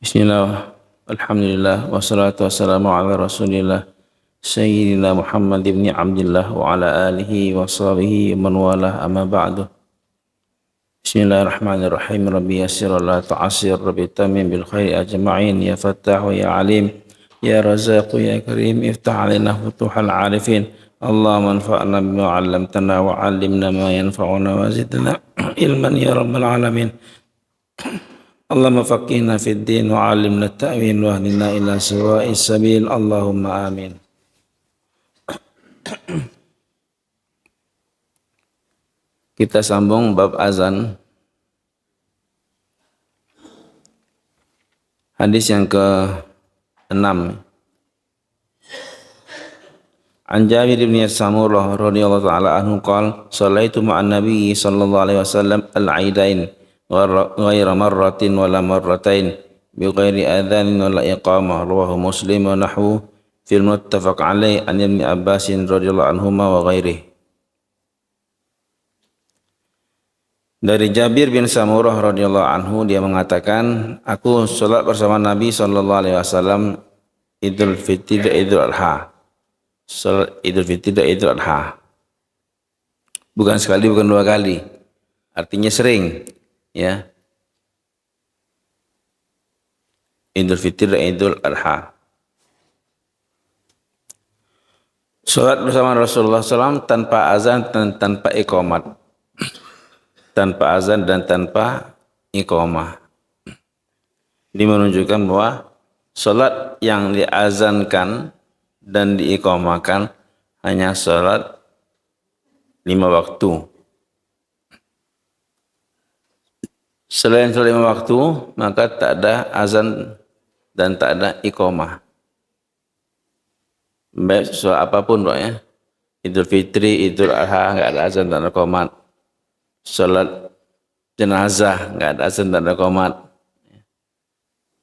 Bismillah, alhamdulillah, wassalatu wassalamu ala rasulillah Sayyidina Muhammad ibn Abdullah wa ala alihi wa sahbihi man walah amma ba'du. Bismillahirrahmanirrahim. Rabbi yassir la tu'assir, Rabbi tamim bil khairi ajma'in, ya fattahu ya alim, ya razaqu ya karim, iftah alaina futuhal arifin. Allahumma anfa'na bima 'allamtana wa 'allimna ma yanfa'una wa zidna ilman ya rabbal alamin. Allahumma faqihna fid din wa 'allimna at-ta'wil wa hdina ila sawa'is sabil. Allahumma amin. Kita sambung bab azan. Hadis yang ke-6. An Jabir bin Samurah radhiyallahu ta'ala anhu qala sallaitu ma'an nabiy sallallahu alaihi wasallam al-aidain ghayra marratin wala marratain bi ghairi adhanin wala iqamah, rawahu Muslim wa nahwu fil muttafaq alaih an Ibn Abbas radhiyallahu anhuma wa ghairihi. Dari Jabir bin Samurah radhiyallahu anhu, dia mengatakan, aku salat bersama Nabi sallallahu alaihi wasallam Idul Fitri dan Idul Adha. Salat Idul Fitri dan Idul Adha. Bukan sekali, bukan dua kali. Artinya sering, ya. Idul Fitri dan Idul Adha. Salat bersama Rasulullah SAW tanpa azan dan tanpa iqamat. Tanpa azan dan tanpa iqamah. Ini menunjukkan bahwa salat yang diazankan dan diiqamahkan hanya salat 5 waktu. Selain salat 5 waktu, maka tak ada azan dan tak ada iqamah. Baik salat apapun, Pak, ya. Idul Fitri, Idul Adha, enggak ada azan dan iqamah. Salat jenazah enggak ada azan dan iqamat.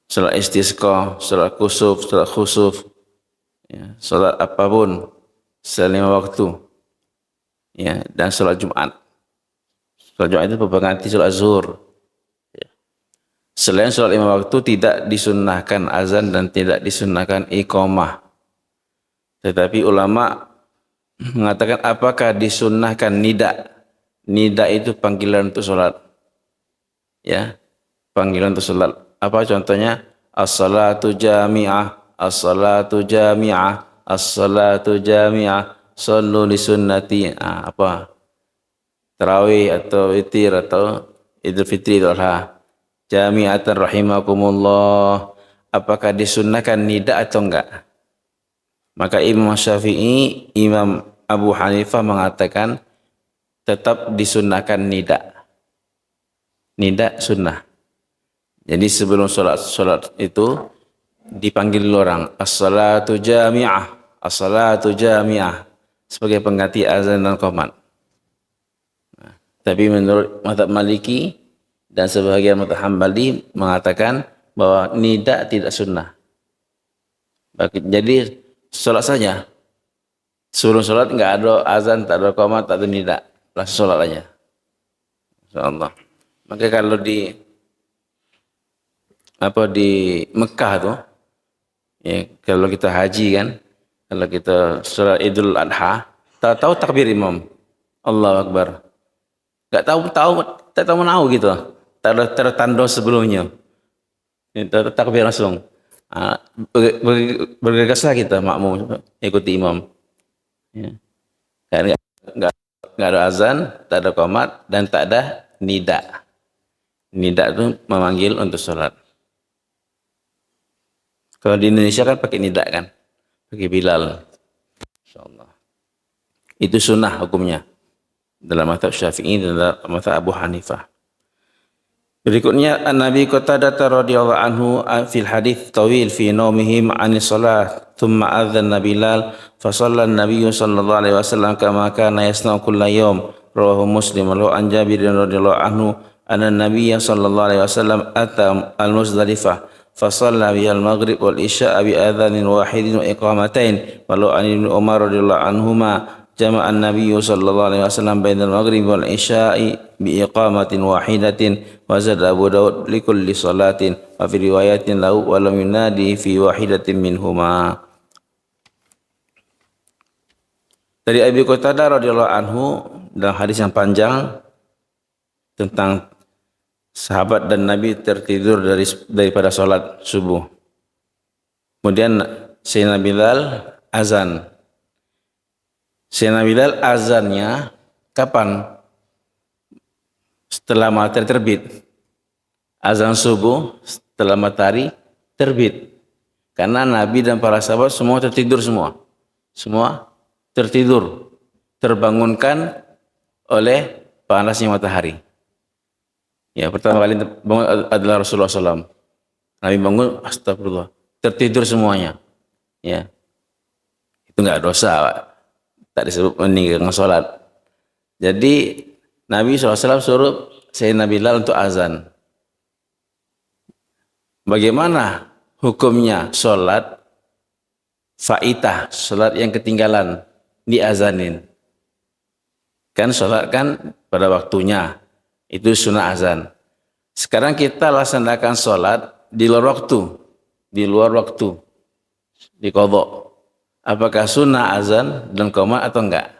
Salat istisqa, salat kusuf, salat khusuf, ya, salat apapun selama waktu, ya, dan salat Jumat. Salat Jumat itu pengganti salat zuhur. Ya. Selain salat 5 waktu tidak disunnahkan azan dan tidak disunnahkan iqamah. Tetapi ulama mengatakan apakah disunnahkan nida? Nida itu panggilan untuk salat. Ya, panggilan untuk salat. Apa contohnya? As-salatu jami'ah, as-salatu jami'ah, as-salatu jami'ah, sallu li sunnati. Apa? Tarawih atau witir atau Idul Fitri Idul Adha. Jami'atan rahimakumullah. Apakah disunnahkan nida atau enggak? Maka Imam Syafi'i, Imam Abu Hanifah mengatakan tetap disunnahkan nida. Nida sunnah. Jadi sebelum solat itu dipanggil orang as-salatu jami'ah, as-salatu jami'ah sebagai pengganti azan dan qomat. Nah, tapi menurut mazhab Maliki dan sebagian mazhab Hambali mengatakan bahwa nida tidak sunnah. Jadi solat saja. Sebelum solat enggak ada azan, tak ada qomat, tak ada nida. Langsung sholat aja, insyaallah. Maka kalau di Mekah tuh, ya, kalau kita haji kan, kalau kita sholat Idul Adha, tahu takbir imam, Allahu Akbar, tak tahu menahu gitu, tak ada tertanda sebelumnya, itu takbir langsung. Bergegaslah kita makmum ikuti imam, ya. Nggak ada azan, tak ada qomat, dan tak ada nida. Nida itu memanggil untuk sholat. Kalau di Indonesia kan pakai nida kan, pakai Bilal. Insyaallah. Itu sunnah hukumnya dalam mazhab Syafi'i dan dalam mazhab Abu Hanifah. Berikutnya An-Nabi Qatadah radhiyallahu anhu fil hadits tawil fi naumihim 'anis salat thumma adzanna Bilal fa shalla an-nabiy sallallahu alaihi wasallam kama kana yasna'u kulla yawm, rawahu Muslim. Wa an Jabir radhiyallahu anhu anna an-nabiy sallallahu alaihi wasallam ata al-Muzdalifah fa shalla biha al-maghrib wal isya bi adzanin wahidin wa iqamatain. Wa an Ibnu Umar radhiyallahu anhuma jama'a an-nabiy sallallahu alaihi wasallam bainal maghrib wal isya'i bi iqamatin wahidatin wa zada Abu Daud li kulli salatin wa fi riwayatin lahu wa lam yunadi fi wahidatin minhuma. Dari Abi Qatadah radhiyallahu anhu dalam hadis yang panjang tentang sahabat dan Nabi tertidur daripada salat subuh. Kemudian Sayyidina Bilal azan. Sayyidina Bilal azannya kapan? Setelah matahari terbit. Azan subuh setelah matahari terbit. Karena Nabi dan para sahabat semua tertidur semua. Semua tertidur. Terbangunkan oleh panasnya matahari. Ya, pertama kali bangun adalah Rasulullah SAW. Nabi bangun, astagfirullah. Tertidur semuanya. Ya. Itu enggak dosa, Pak. Tak disebut meninggalkan sholat. Jadi Nabi SAW suruh Sayyidina Bilal untuk azan. Bagaimana hukumnya sholat faitah, sholat yang ketinggalan diazanin? Kan sholat kan pada waktunya, itu sunnah azan. Sekarang kita laksanakan sholat di luar waktu, di qadha. Apakah sunnah azan dan qomat atau enggak?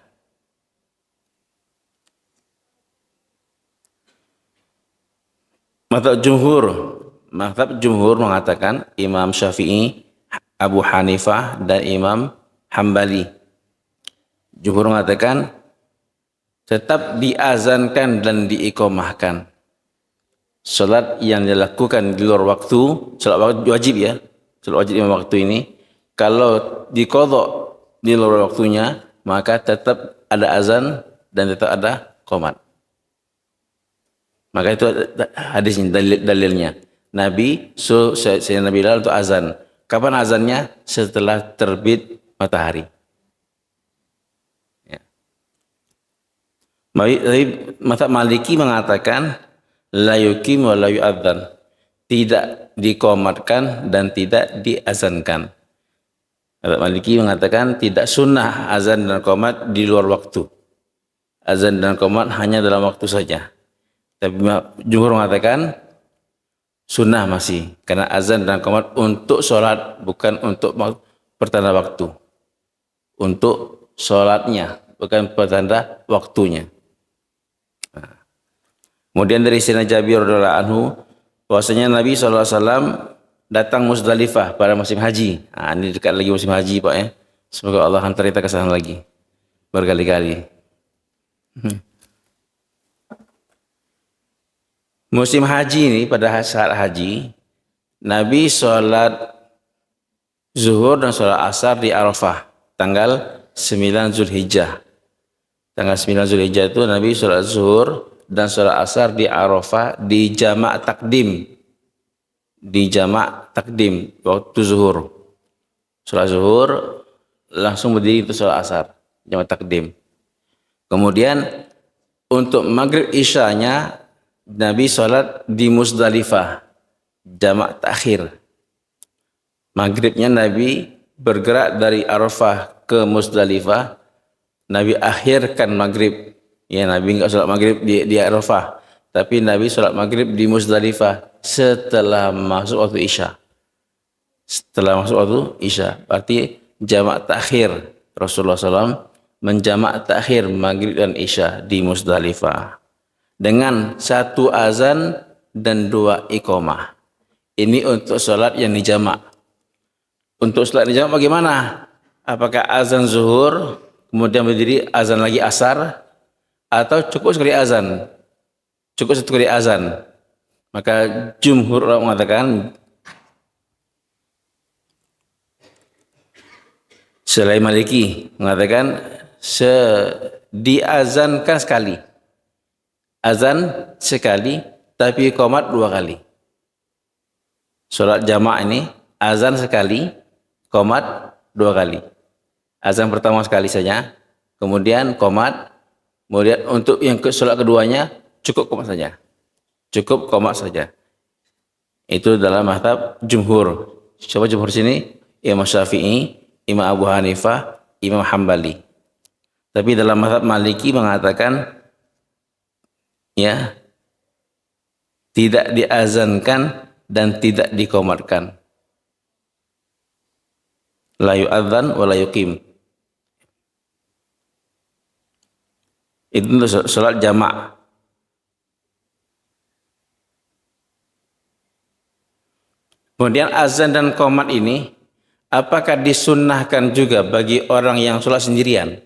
Mazhab jumhur mengatakan Imam Syafi'i, Abu Hanifah dan Imam Hambali. Jumhur mengatakan tetap diazankan dan diiqamahkan. Salat yang dilakukan di luar waktu, salat wajib ya, salat wajib lima waktu ini, kalau diqadha di luar waktunya, maka tetap ada azan dan tetap ada qomat. Maka itu hadisnya, dalilnya. Nabi Sayyidina Bilal itu azan. Kapan azannya? Setelah terbit matahari. Ya. Mazhab Maliki mengatakan la yuqim wa la yu'adzan. Tidak diqomatkan dan tidak diazankan. Mazhab Maliki mengatakan tidak sunnah azan dan qomat di luar waktu. Azan dan qomat hanya dalam waktu saja. Tapi jumhur mengatakan sunnah masih, karena azan dan qomat untuk sholat, bukan untuk pertanda waktu. Untuk sholatnya, bukan pertanda waktunya. Nah. Kemudian dari Sayyidina Jabir radhiyallahu anhu, bahwasanya Nabi SAW datang Muzdalifah pada musim haji. Nah, ini dekat lagi musim haji, Pak ya. Semoga Allah hantar kita ke sana lagi berkali-kali. Musim haji ini, pada saat haji, Nabi sholat zuhur dan sholat asar di Arafah, tanggal 9 Zulhijjah. Tanggal 9 Zulhijjah itu Nabi sholat zuhur dan sholat asar di Arafah di jamak takdim. Di jamak takdim, waktu zuhur. Sholat zuhur, langsung berdiri untuk sholat asar, jamak takdim. Kemudian, untuk maghrib isyanya, Nabi sholat di Muzdalifah, jamak takhir. Maghribnya Nabi bergerak dari Arafah ke Muzdalifah. Nabi akhirkan maghrib. Ya, Nabi enggak sholat maghrib di Arafah, tapi Nabi sholat maghrib di Muzdalifah setelah masuk waktu isya. Setelah masuk waktu isya, berarti jamak takhir. Rasulullah SAW menjamak takhir maghrib dan isya di Muzdalifah dengan satu azan dan dua iqamah. Ini untuk sholat yang dijamak. Untuk sholat dijamak bagaimana? Apakah azan zuhur, kemudian berdiri azan lagi asar, atau cukup sekali azan? Cukup satu kali azan. Maka jumhur mengatakan selain Maliki mengatakan diazankan sekali. Azan sekali, tapi qomat dua kali. Sholat jamak ini, azan sekali, qomat dua kali. Azan pertama sekali saja, kemudian qomat, kemudian untuk yang sholat keduanya, cukup qomat saja. Cukup qomat saja. Itu dalam mazhab jumhur. Siapa jumhur sini? Imam Syafi'i, Imam Abu Hanifah, Imam Hambali. Tapi dalam mazhab Maliki mengatakan ya tidak diazankan dan tidak dikomatkan. La yu'adzan wa la yuqim. Itu untuk salat jamak. Kemudian azan dan qomat ini apakah disunnahkan juga bagi orang yang sholat sendirian?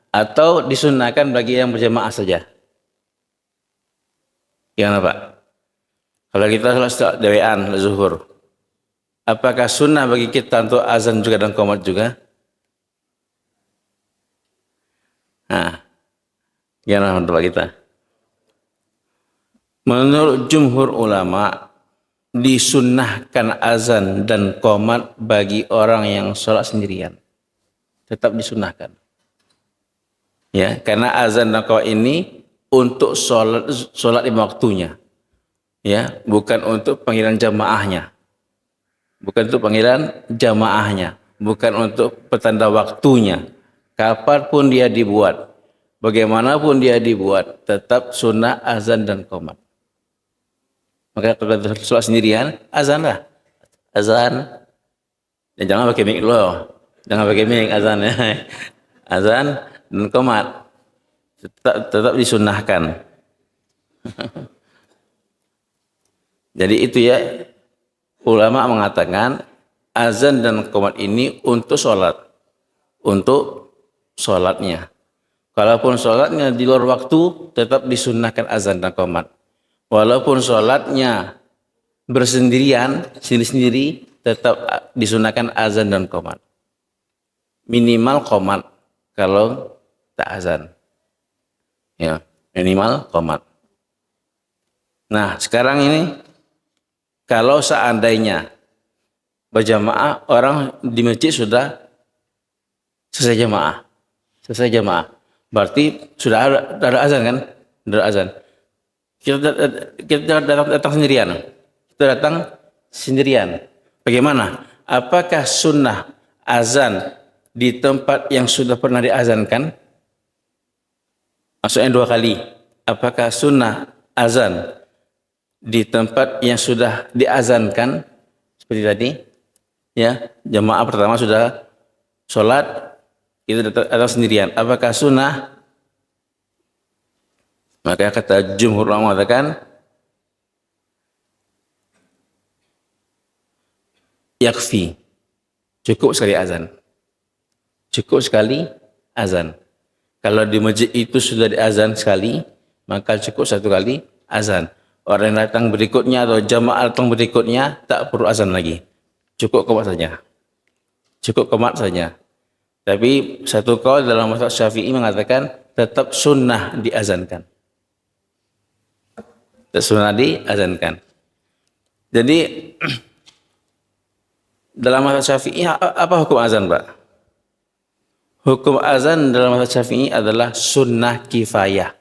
Atau disunnahkan bagi yang berjamaah saja? Gimana Pak? Kalau kita sholat dewean, zuhur, apakah sunnah bagi kita untuk azan juga dan qomat juga? Gimana untuk kita? Menurut jumhur ulama, disunnahkan azan dan qomat bagi orang yang sholat sendirian. Tetap disunnahkan. Ya, karena azan dan qomat ini untuk sholat lima waktunya. Ya, bukan untuk panggilan jamaahnya. Bukan untuk panggilan jamaahnya. Bukan untuk petanda waktunya. Kapanpun dia dibuat, bagaimanapun dia dibuat, tetap sunnah azan dan qomat. Maka kalau sholat sendirian, azan lah. Azan. Dan jangan pakai mic loh. Jangan pakai mic azan ya. Azan dan qomat. Tetap disunnahkan. Jadi itu ya, ulama mengatakan azan dan qomat ini untuk sholat. Untuk sholatnya. Kalaupun sholatnya di luar waktu, tetap disunnahkan azan dan qomat. Walaupun sholatnya bersendirian, sendiri-sendiri, tetap disunahkan azan dan qomat. Minimal qomat kalau tak azan. Ya, minimal qomat. Nah, sekarang ini kalau seandainya berjamaah, orang di masjid sudah selesai jamaah. Selesai jamaah. Berarti sudah ada azan kan? Ada azan. Kita datang sendirian. Kita datang sendirian. Bagaimana? Apakah sunnah azan di tempat yang sudah pernah diazankan? Maksudnya 2 kali. Apakah sunnah azan di tempat yang sudah diazankan? Seperti tadi. Ya, jamaah pertama sudah sholat, kita datang sendirian. Apakah sunnah? Maka kata jumhur ulama mengatakan yakfi, cukup sekali azan. Cukup sekali azan. Kalau di masjid itu sudah diazan sekali, maka cukup 1 kali azan. Orang yang datang berikutnya atau jamaah datang berikutnya tak perlu azan lagi. Cukup qomat saja. Cukup qomat saja. Tapi satu kaul dalam mazhab Syafi'i mengatakan tetap sunnah diazankan. Sunnah diazankan. Jadi dalam mazhab Syafi'i apa hukum azan, Pak? Hukum azan dalam mazhab Syafi'i adalah sunnah kifayah.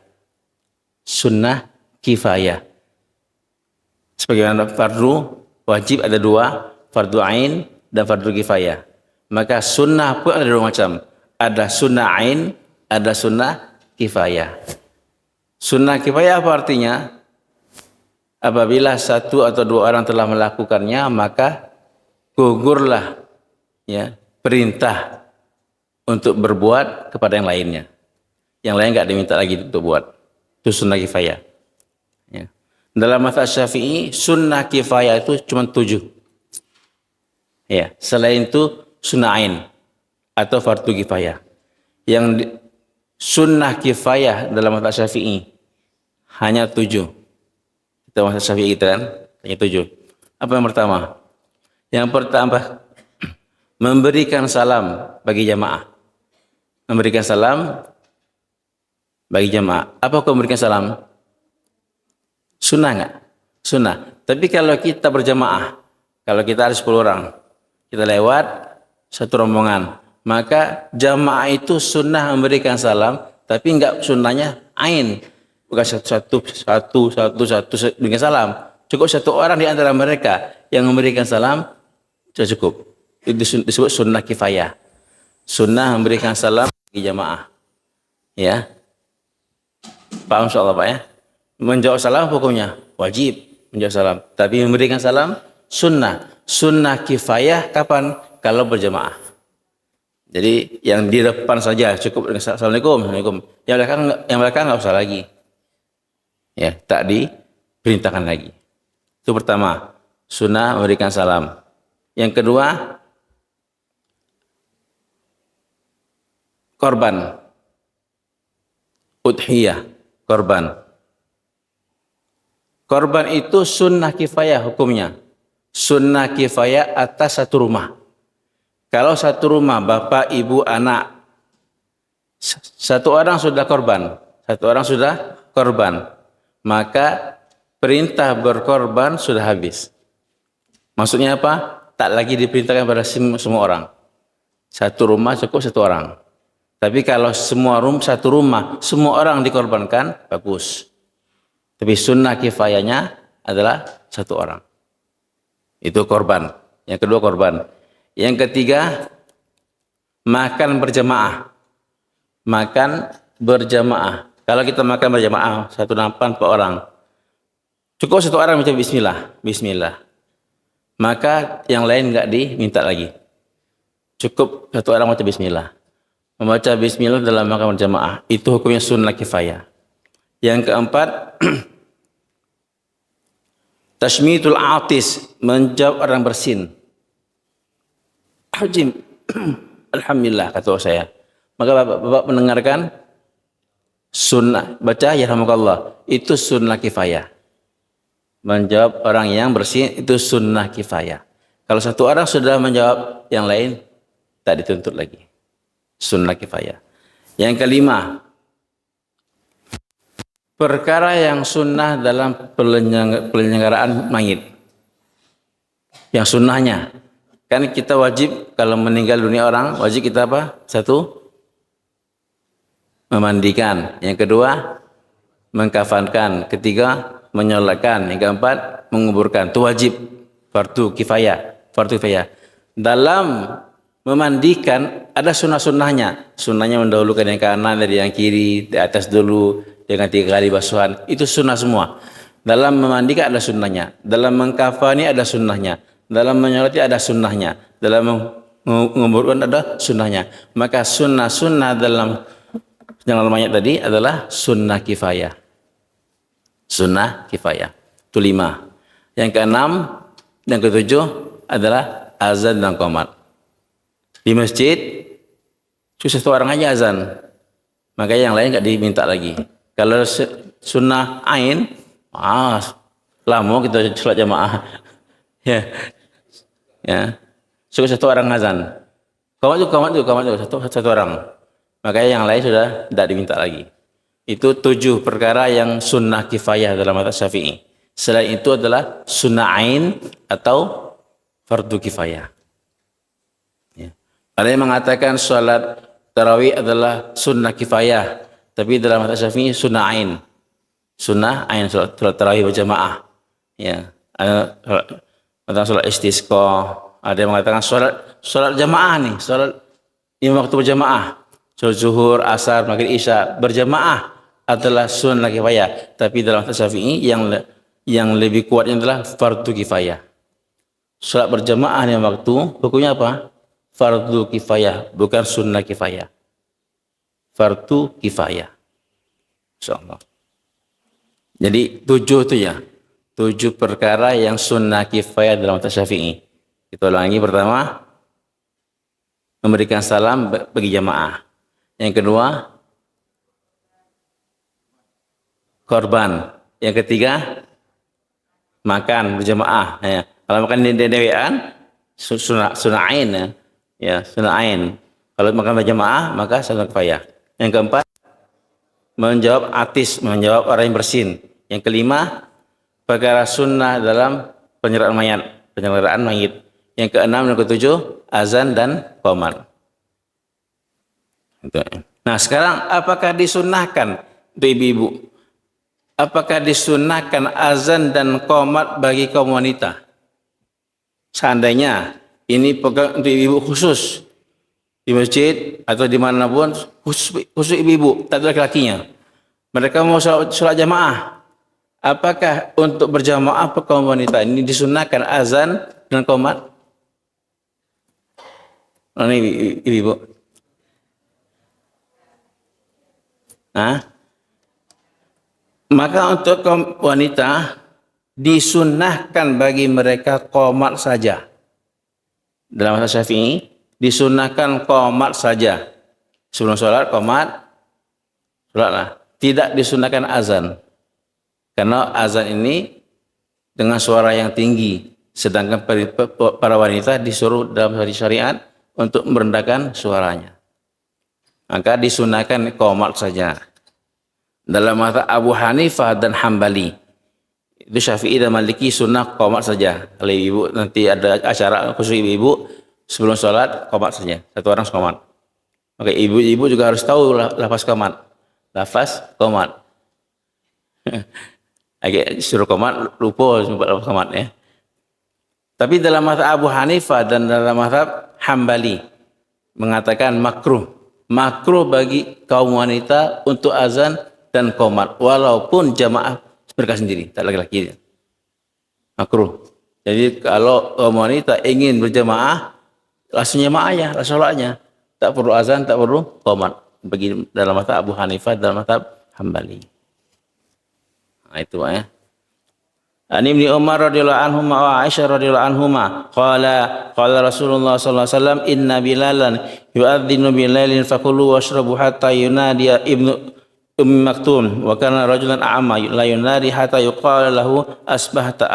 Sunnah kifayah. Sebagaimana fardu wajib ada 2, fardu ain dan fardu kifayah. Maka sunnah pun ada 2 macam. Ada sunnah ain, ada sunnah kifayah. Sunnah kifayah apa artinya? Apabila 1 atau 2 orang telah melakukannya, maka gugurlah ya perintah untuk berbuat kepada yang lainnya. Yang lain enggak diminta lagi untuk buat. Itu sunnah kifayah. Ya. Dalam mazhab Syafi'i, sunnah kifayah itu cuma 7. Ya, selain itu sunnah ain atau fardu kifayah. Yang sunnah kifayah dalam mazhab Syafi'i hanya 7. Kita mazhab Syafi'i kita kan hanya 7. Apa yang pertama? Yang pertama memberikan salam bagi jamaah. Memberikan salam bagi jamaah. Apa kau memberikan salam? Sunnah enggak? Sunnah. Tapi kalau kita berjamaah, kalau kita ada 10 orang, kita lewat satu rombongan, maka jamaah itu sunnah memberikan salam, tapi enggak sunnahnya ain. Bukan satu berikan salam. Cukup 1 orang di antara mereka yang memberikan salam, sudah cukup. Itu disebut sunnah kifayah. Sunnah memberikan salam bagi jamaah. Ya. Paham insyaallah Pak ya? Menjawab salam hukumnya wajib menjawab salam. Tapi memberikan salam sunnah. Sunnah kifayah kapan? Kalau berjamaah. Jadi yang di depan saja cukup dengan assalamualaikum, assalamualaikum. Yang belakang nggak usah lagi. Ya, tak diperintahkan lagi. Itu pertama, sunnah memberikan salam. Yang kedua, korban, udhiyah, korban. Korban itu sunnah kifayah hukumnya. Sunnah kifayah atas satu rumah. Kalau satu rumah, bapak, ibu, anak, satu orang sudah korban, maka perintah berkorban sudah habis. Maksudnya apa? Tak lagi diperintahkan pada semua orang. Satu rumah cukup satu orang. Tapi kalau satu rumah, semua orang dikorbankan, bagus. Tapi sunnah kifayahnya adalah satu orang. Itu korban. Yang kedua korban. Yang ketiga, makan berjamaah. Makan berjamaah. Kalau kita makan berjamaah, satu nampan per orang. Cukup satu orang baca bismillah. Bismillah. Maka yang lain enggak diminta lagi. Cukup satu orang baca bismillah. Membaca bismillah dalam makan berjamaah. Itu hukumnya sunnah kifayah. Yang keempat, tashmitul atis, menjawab orang bersin. Hajim, alhamdulillah kata saya. Maka bapak mendengarkan sunnah, baca ya rahmatullah, itu sunnah kifayah. Menjawab orang yang bersin itu sunnah kifayah. Kalau satu orang sudah menjawab, yang lain tak dituntut lagi. Sunnah kifayah. Yang kelima, perkara yang sunnah dalam penyelenggaraan mayit. Yang sunnahnya, kan kita wajib kalau meninggal dunia orang, wajib kita apa? Satu, memandikan. Yang kedua, mengkafankan. Ketiga, menyolatkan. Yang keempat, menguburkan. Itu wajib. Fardu kifayah. Fardu kifayah. Dalam memandikan ada sunnah-sunnahnya. Sunnahnya mendahulukan yang kanan dari yang kiri, di atas dulu dengan 3 kali basuhan. Itu sunnah semua. Dalam memandikan ada sunnahnya. Dalam mengkafani ada sunnahnya. Dalam menyolati ada sunnahnya. Dalam menguburkan ada sunnahnya. Maka sunnah-sunnah dalam penyelamatan mayat tadi adalah sunnah kifayah. Sunnah kifayah. Itu 5. Yang keenam dan ketujuh adalah azan dan qomat. Di masjid, satu orang aja azan. Maka yang lain enggak diminta lagi. Kalau sunnah ain, lama kita sholat jamaah. Ya, satu orang azan. Qomat juga satu orang. Makanya yang lain sudah tidak diminta lagi. Itu 7 perkara yang sunnah kifayah dalam mazhab Syafi'i. Selain itu adalah sunnah ain atau fardu kifayah. Ya. Ada yang mengatakan salat tarawih adalah sunnah kifayah, tapi dalam mazhab Syafi'i sunnah ain. Sunnah ain salat tarawih berjamaah. Ya. Ada salat istisqa, ada yang mengatakan salat jamaah nih, salat 5 waktu berjamaah. Salat zuhur, asar, maghrib, isya berjamaah adalah sunnah kifayah. Tapi dalam mazhab Syafi'i yang lebih kuatnya adalah fardu kifayah. Salat berjamaah nih waktu hukumnya apa? Fardu kifayah, bukan sunnah kifayah. Fardu kifayah. Insyaallah. Jadi 7 itu ya. 7 perkara yang sunnah kifayah dalam mazhab Syafi'i. Kita ulangi. Pertama, memberikan salam bagi jamaah. Yang kedua, korban. Yang ketiga, makan berjamaah. Ya. Kalau makan di dewean, sunnah ain ya. Ya, sunnah ain. Kalau makan berjamaah, maka sunnah kifayah. Yang keempat, menjawab atis, menjawab orang yang bersin. Yang kelima, perkara sunnah dalam penyelenggaraan mayit. Yang keenam dan ketujuh, azan dan qomat. Nah, sekarang apakah disunnahkan untuk ibu-ibu? Apakah disunnahkan azan dan qomat bagi kaum wanita? Seandainya ini pegang untuk ibu-ibu khusus, di masjid atau di manapun, khusus ibu-ibu, tak ada laki-lakinya. Mereka mau sholat jamaah. Apakah untuk berjamaah kaum wanita ini disunahkan azan dan qomat? Oh, ini ibu-ibu. Nah, maka untuk kaum wanita disunahkan bagi mereka qomat saja. Dalam mazhab Syafi'i disunahkan qomat saja. Sebelum sholat qomat, sholatlah. Tidak disunahkan azan. Karena azan ini dengan suara yang tinggi, sedangkan para wanita disuruh dalam syariat untuk merendahkan suaranya. Maka disunahkan qomat saja. Dalam mazhab Abu Hanifah dan Hambali, itu Syafi'i dan Maliki sunnah qomat saja. Kalau ibu nanti ada acara khusus ibu sebelum sholat qomat saja. Satu orang qomat. Oke, ibu-ibu juga harus tahu lafaz qomat. Lafaz qomat. Agak suruh qomat, lupa lafaz qomat ya. Tapi dalam mazhab Abu Hanifah dan dalam mazhab Hambali mengatakan makruh. Makruh bagi kaum wanita untuk azan dan qomat walaupun jamaah mereka sendiri, tak laki-laki. Makruh. Jadi kalau kaum wanita ingin berjamaah, langsung jamaah ya, langsung sholatnya. Tak perlu azan, tak perlu qomat. Bagi dalam mazhab Abu Hanifah, dalam mazhab Hambali. Nah, itu ya. Ani Ibnu Umar radhiyallahu anhu wa Aisyah radhiyallahu anhuma qala Rasulullah sallallahu alaihi wasallam inna bilalan yu'adzinu bilailin fakulu washrabu hatta yunadi Ibnu Maktum wa kana rajulan a'ma la yunadi hatta yuqala lahu asbahta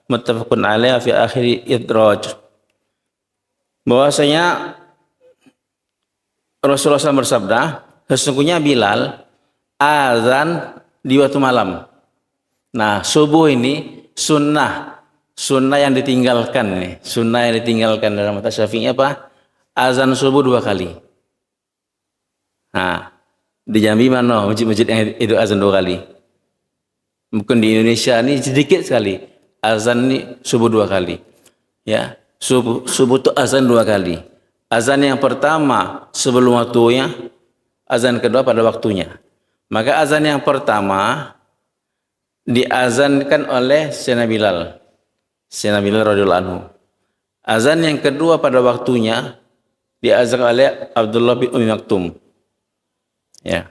muttafaqun alaihi fi akhir idraj. Bahwasanya Rasulullah SAW bersabda, sesungguhnya Bilal azan di waktu malam. Nah, subuh ini sunnah yang ditinggalkan nih. Sunnah yang ditinggalkan dalam mazhab Syafi'i apa? Azan subuh 2 kali. Nah, di Jambi mana masjid-masjid yang itu azan 2 kali? Mungkin di Indonesia ini sedikit sekali. Azan ini subuh 2 kali. Ya, subuh itu azan 2 kali. Azan yang pertama sebelum waktunya, azan kedua pada waktunya. Maka azan yang pertama diazankan oleh Sayyidina Bilal. Sayyidina Bilal radhiyallahu anhu. Azan yang kedua pada waktunya diazankan oleh Abdullah bin Ummi Maktum. Ya.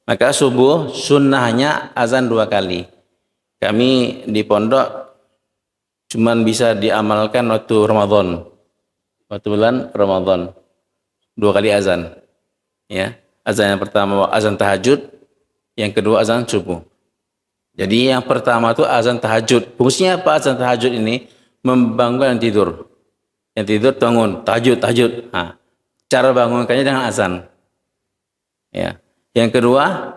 Maka subuh sunnahnya azan 2 kali. Kami di pondok cuman bisa diamalkan waktu Ramadan. Waktu bulan Ramadan 2 kali azan. Ya. Azan yang pertama azan tahajud, yang kedua azan subuh. Jadi yang pertama itu azan tahajud. Fungsinya apa azan tahajud ini? Membangun yang tidur. Yang tidur bangun, tahajud. Nah, cara bangunkannya dengan azan. Ya. Yang kedua,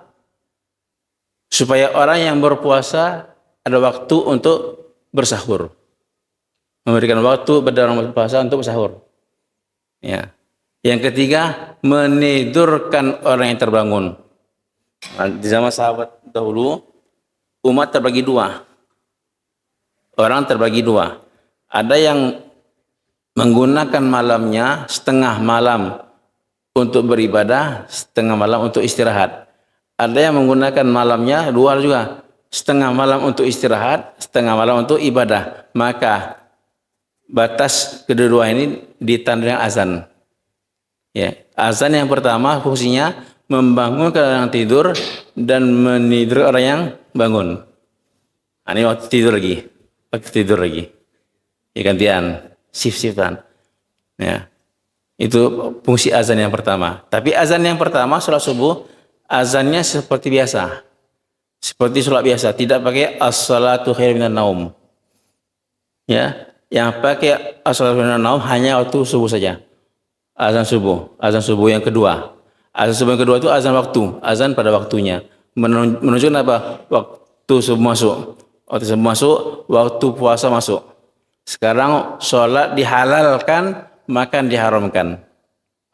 supaya orang yang berpuasa ada waktu untuk bersahur. Memberikan waktu pada orang berpuasa untuk bersahur. Ya. Yang ketiga, menidurkan orang yang terbangun. Nah, di zaman sahabat dahulu, umat terbagi 2. Orang terbagi 2. Ada yang menggunakan malamnya setengah malam untuk beribadah, setengah malam untuk istirahat. Ada yang menggunakan malamnya 2 juga. Setengah malam untuk istirahat, setengah malam untuk ibadah. Maka batas kedua ini ditandai dengan azan. Ya, azan yang pertama fungsinya membangunkan orang yang tidur dan menidur orang yang bangun. Nah, ini waktu tidur lagi. Ya, gantian, shift-shiftan. Ya. Itu fungsi azan yang pertama. Tapi azan yang pertama sholat subuh, azannya seperti biasa. Seperti sholat biasa, tidak pakai as-salatu khairun minan naum. Ya, yang pakai as-salatu khairun minan naum hanya waktu subuh saja. Azan subuh yang kedua. Azan subuh yang kedua itu azan waktu, azan pada waktunya. Menunjukkan apa? Waktu subuh masuk. Waktu subuh masuk, waktu puasa masuk. Sekarang sholat dihalalkan, makan diharamkan.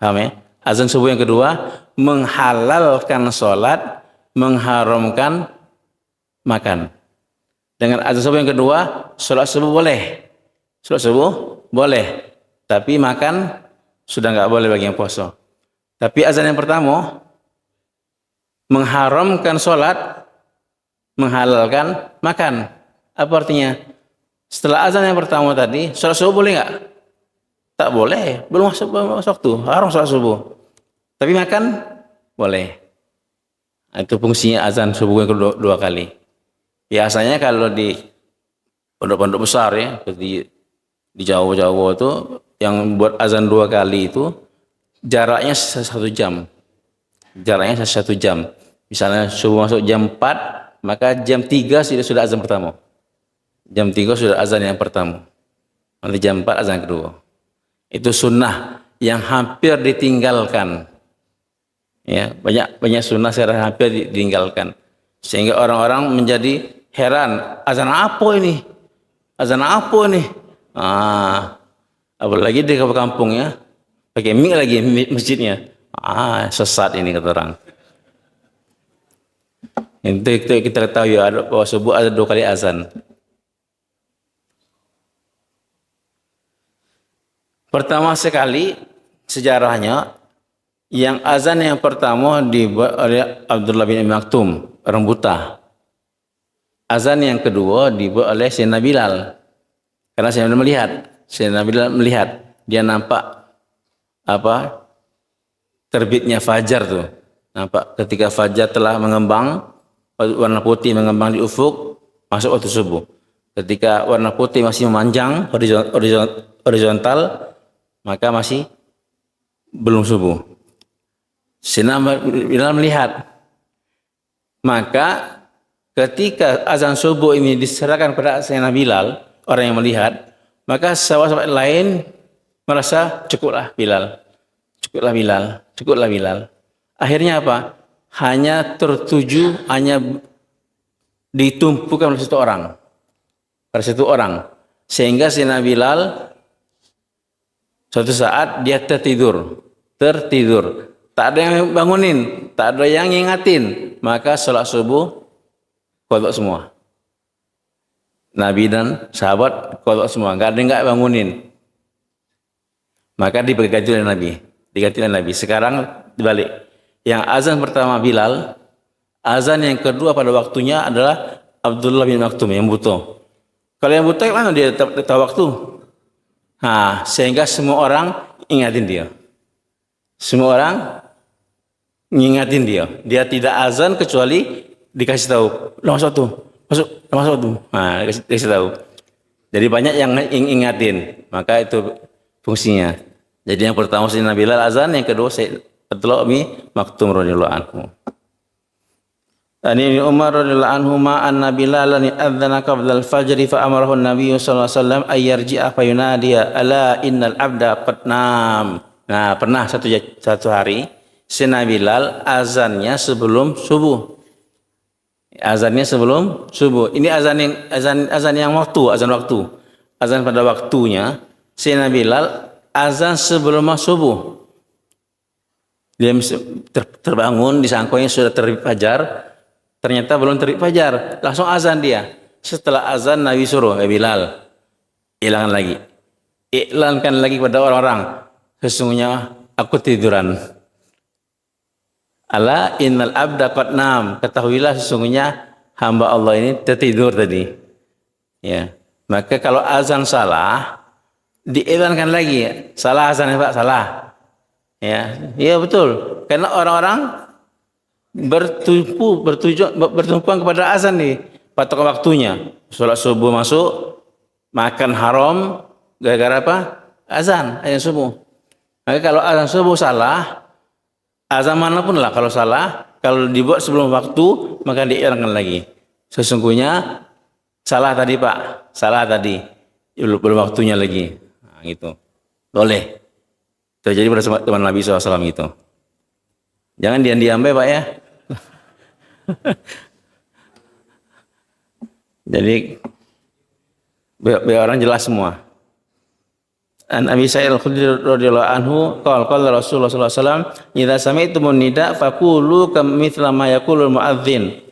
Paham ya? Azan subuh yang kedua menghalalkan sholat, mengharamkan makan. Dengan azan subuh yang kedua, sholat subuh boleh. Sholat subuh boleh. Tapi makan sudah nggak boleh bagi yang puasa. Tapi azan yang pertama mengharamkan sholat, menghalalkan makan. Apa artinya? Setelah azan yang pertama tadi, sholat subuh boleh nggak? Tak boleh, belum masuk waktu, haram sholat subuh. Tapi makan boleh. Itu fungsinya azan subuh yang kedua kali. Biasanya kalau di pondok-pondok besar ya, di Jawa-Jawa itu yang buat azan 2 kali itu jaraknya 1 jam. Jaraknya 1 jam. Misalnya subuh masuk jam 4, maka jam 3 sudah azan pertama. Jam 3 sudah azan yang pertama. Nanti jam 4 azan kedua. Itu sunnah yang hampir ditinggalkan. Ya, banyak sunnah secara hampir ditinggalkan. Sehingga orang-orang menjadi heran, azan apa ini? Azan apa ini? Apalagi di kampung ya, pakai mic lagi masjidnya. Sesat ini kata orang. Itu kita tahu ya, bahwa subuh ada 2 kali azan. Pertama sekali sejarahnya, yang azan yang pertama dibuat oleh Abdullah bin Maktum, orang buta. Azan yang kedua dibuat oleh Sayyidina Bilal. Karena Sayyidina Bilal melihat, dia nampak terbitnya fajar tuh. Nampak ketika fajar telah mengembang, warna putih mengembang di ufuk, masuk waktu subuh. Ketika warna putih masih memanjang horizontal, maka masih belum subuh. Sayyidina Bilal melihat. Maka ketika azan subuh ini diserahkan kepada Sayyidina Bilal, orang yang melihat, maka sahabat-sahabat lain merasa cukuplah Bilal. Akhirnya apa? Hanya tertuju, hanya ditumpukan pada satu orang. Sehingga Sayyidina Bilal suatu saat dia tertidur. Tak ada yang bangunin, tak ada yang ngingatin. Maka sholat subuh qadha semua. Nabi dan sahabat qadha semua, enggak ada yang enggak bangunin. Maka diganti oleh Nabi. Sekarang dibalik. Yang azan pertama Bilal, azan yang kedua pada waktunya adalah Abdullah bin Maktum yang buta. Kalau yang buta mana dia tahu waktu? Sehingga semua orang ingatin dia. Dia tidak azan kecuali dikasih tahu. Masuk tuh. Dikasih tahu. Jadi banyak yang ingatin. Maka itu fungsinya. Jadi yang pertama Sayyidina Bilal azan, yang kedua Abdullah bin Maktum radhiyallahu anhu. Ani Umar radhiyallahu anhu anna Bilalan adzana qabla al-fajr fa amarahu an-nabiy sallallahu alaihi wasallam ay yarji'a fa yunadiya ala innal abda qad nam. Nah, pernah satu hari Sayyidina Bilal azannya sebelum subuh. Ini azan yang waktu. Azan pada waktunya Sayyidina Bilal azan sebelum subuh. Dia terbangun, disangkanya sudah terbit fajar. Ternyata belum terbit fajar, langsung azan dia. Setelah azan Nabi suruh, Bilal, iklankan lagi kepada orang-orang, sesungguhnya aku tiduran. Ala innal abda qad nam, ketahuilah sesungguhnya hamba Allah ini tertidur tadi. Ya, maka kalau azan salah, diiklankan lagi, salah azan Pak, salah. Ya betul, karena orang-orang bertumpuan kepada azan nih, patokan waktunya. Sholat subuh masuk, makan haram gara-gara apa? Azan subuh. Maka kalau azan subuh salah, azan manapun lah kalau salah, kalau dibuat sebelum waktu, maka diiklankan lagi. Sesungguhnya salah tadi Pak, belum waktunya lagi. Gitu. Boleh. Terjadi pada teman Nabi SAW itu. Jangan diam-diam Pak ya. Jadi biar orang jelas semua. An Abi Sa'id Al-Khudri radhiyallahu anhu qala Rasulullah sallallahu alaihi wasallam idza sami'tumun nida faqulu kamithla ma yaqulul muadzin.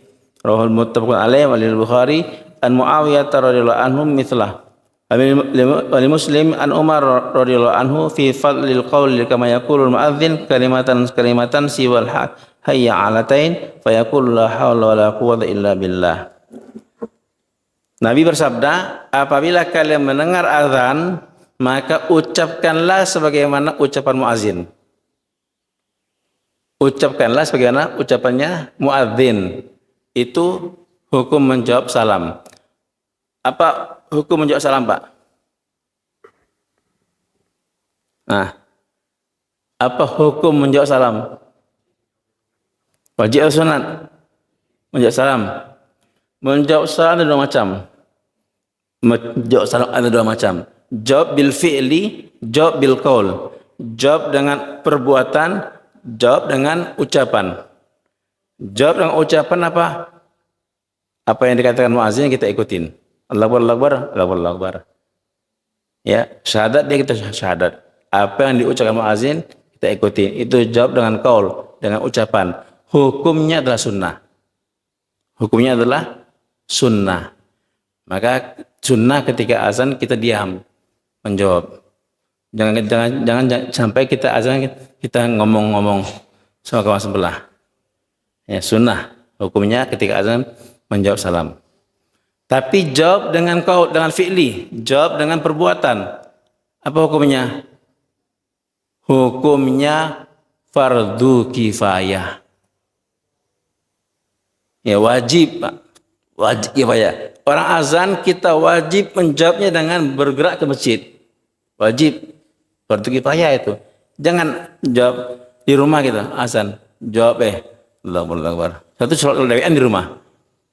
Rawahul muttafaqun alaih wa lil Bukhari an Muawiyah radhiyallahu anhu mithlah. Muslim an Umar radhiyallahu anhu fi fadlil qauli kama yaqulul muadzin kalimatan siwal hayya 'alatain fa yaqulu la haula wala quwwata illa billah. Nabi bersabda, apabila kalian mendengar azan, maka ucapkanlah sebagaimana ucapan muazin. Ucapkanlah sebagaimana ucapannya muadzin. Itu hukum menjawab salam. Apa hukum menjawab salam, Pak? Nah, apa hukum menjawab salam? Wajib atau sunat? Menjawab salam. Menjawab salam ada dua macam. Menjawab salam ada dua macam. Jawab bil fi'li, jawab bil qaul. Jawab dengan perbuatan, jawab dengan ucapan. Jawab dengan ucapan apa? Apa yang dikatakan muazin kita ikutin. Allahu Akbar, Allahu Akbar. Ya, syahadat dia kita syahadat. Apa yang diucapkan muazin kita ikutin. Itu jawab dengan qaul, dengan ucapan. Hukumnya adalah sunnah. Hukumnya adalah sunnah. Maka sunnah ketika azan kita diam menjawab. Jangan sampai kita azan kita ngomong-ngomong sama kawan sebelah. Ya, sunnah hukumnya ketika azan menjawab salam. Tapi jawab dengan qaul, dengan fi'li, jawab dengan perbuatan. Apa hukumnya? Hukumnya fardu kifayah. Ya wajib, Pak. Wajib kifayah. Orang azan kita wajib menjawabnya dengan bergerak ke masjid. Wajib. Fardu kifayah itu. Jangan jawab di rumah kita azan. Jawab Allahu Akbar. Satu salat ulawiyah di rumah.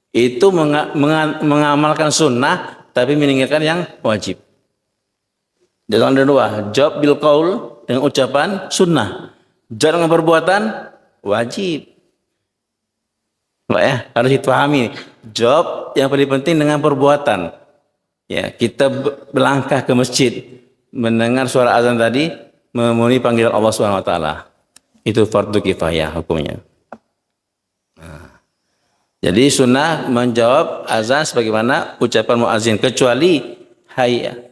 Itu mengamalkan sunnah tapi meninggalkan yang wajib. Jangan ada dua. Jawab bil qaul dengan ucapan sunnah. Jawab dengan perbuatan wajib. Pak ya, harus dipahami. Jawab yang paling penting dengan perbuatan. Ya, kita berlangkah ke masjid, mendengar suara azan tadi, memenuhi panggilan Allah Subhanahu wa taala. Itu fardu kifayah hukumnya. Nah, jadi sunnah menjawab azan sebagaimana ucapan muazin kecuali hayya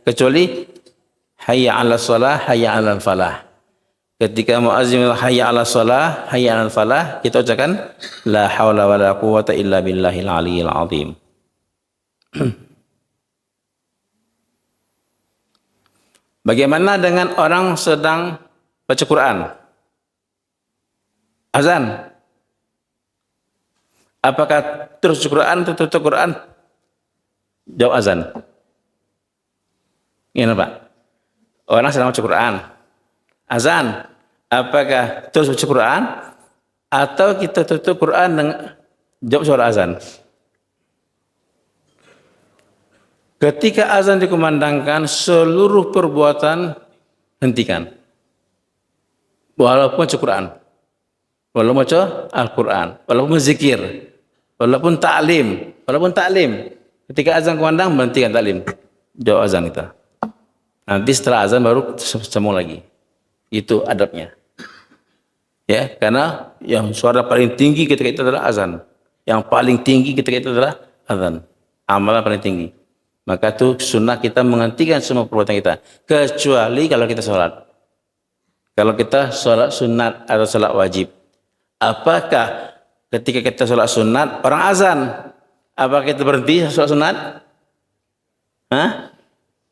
'alas shalah, hayya 'alal falah. Ketika muazzin hayya 'alas shalah, hayya 'alal falah, kita ucapkan la haula wala quwwata illa billahil aliyyil azim. Bagaimana dengan orang sedang baca Quran? Azan. Apakah terus Quran atau tutup Quran? Jawab azan. Gimana, Pak? Orang sedang baca Quran. Azan, apakah terus baca Quran atau kita tutup Quran dengan jawab suara azan? Ketika azan dikumandangkan, seluruh perbuatan hentikan. Walaupun baca Quran, walaupun baca Al-Quran, walaupun zikir, walaupun ta'lim. Ketika azan kumandang, berhentikan ta'lim. Jawab azan kita. Nanti setelah azan baru sambung lagi. Itu adabnya. Ya, karena yang suara paling tinggi ketika itu adalah azan. Yang paling tinggi ketika itu adalah azan. Amalan paling tinggi. Maka itu sunnah kita menghentikan semua perbuatan kita. Kecuali kalau kita sholat. Kalau kita sholat sunat atau sholat wajib. Apakah ketika kita sholat sunat, orang azan, apakah kita berhenti sholat sunat? Hah?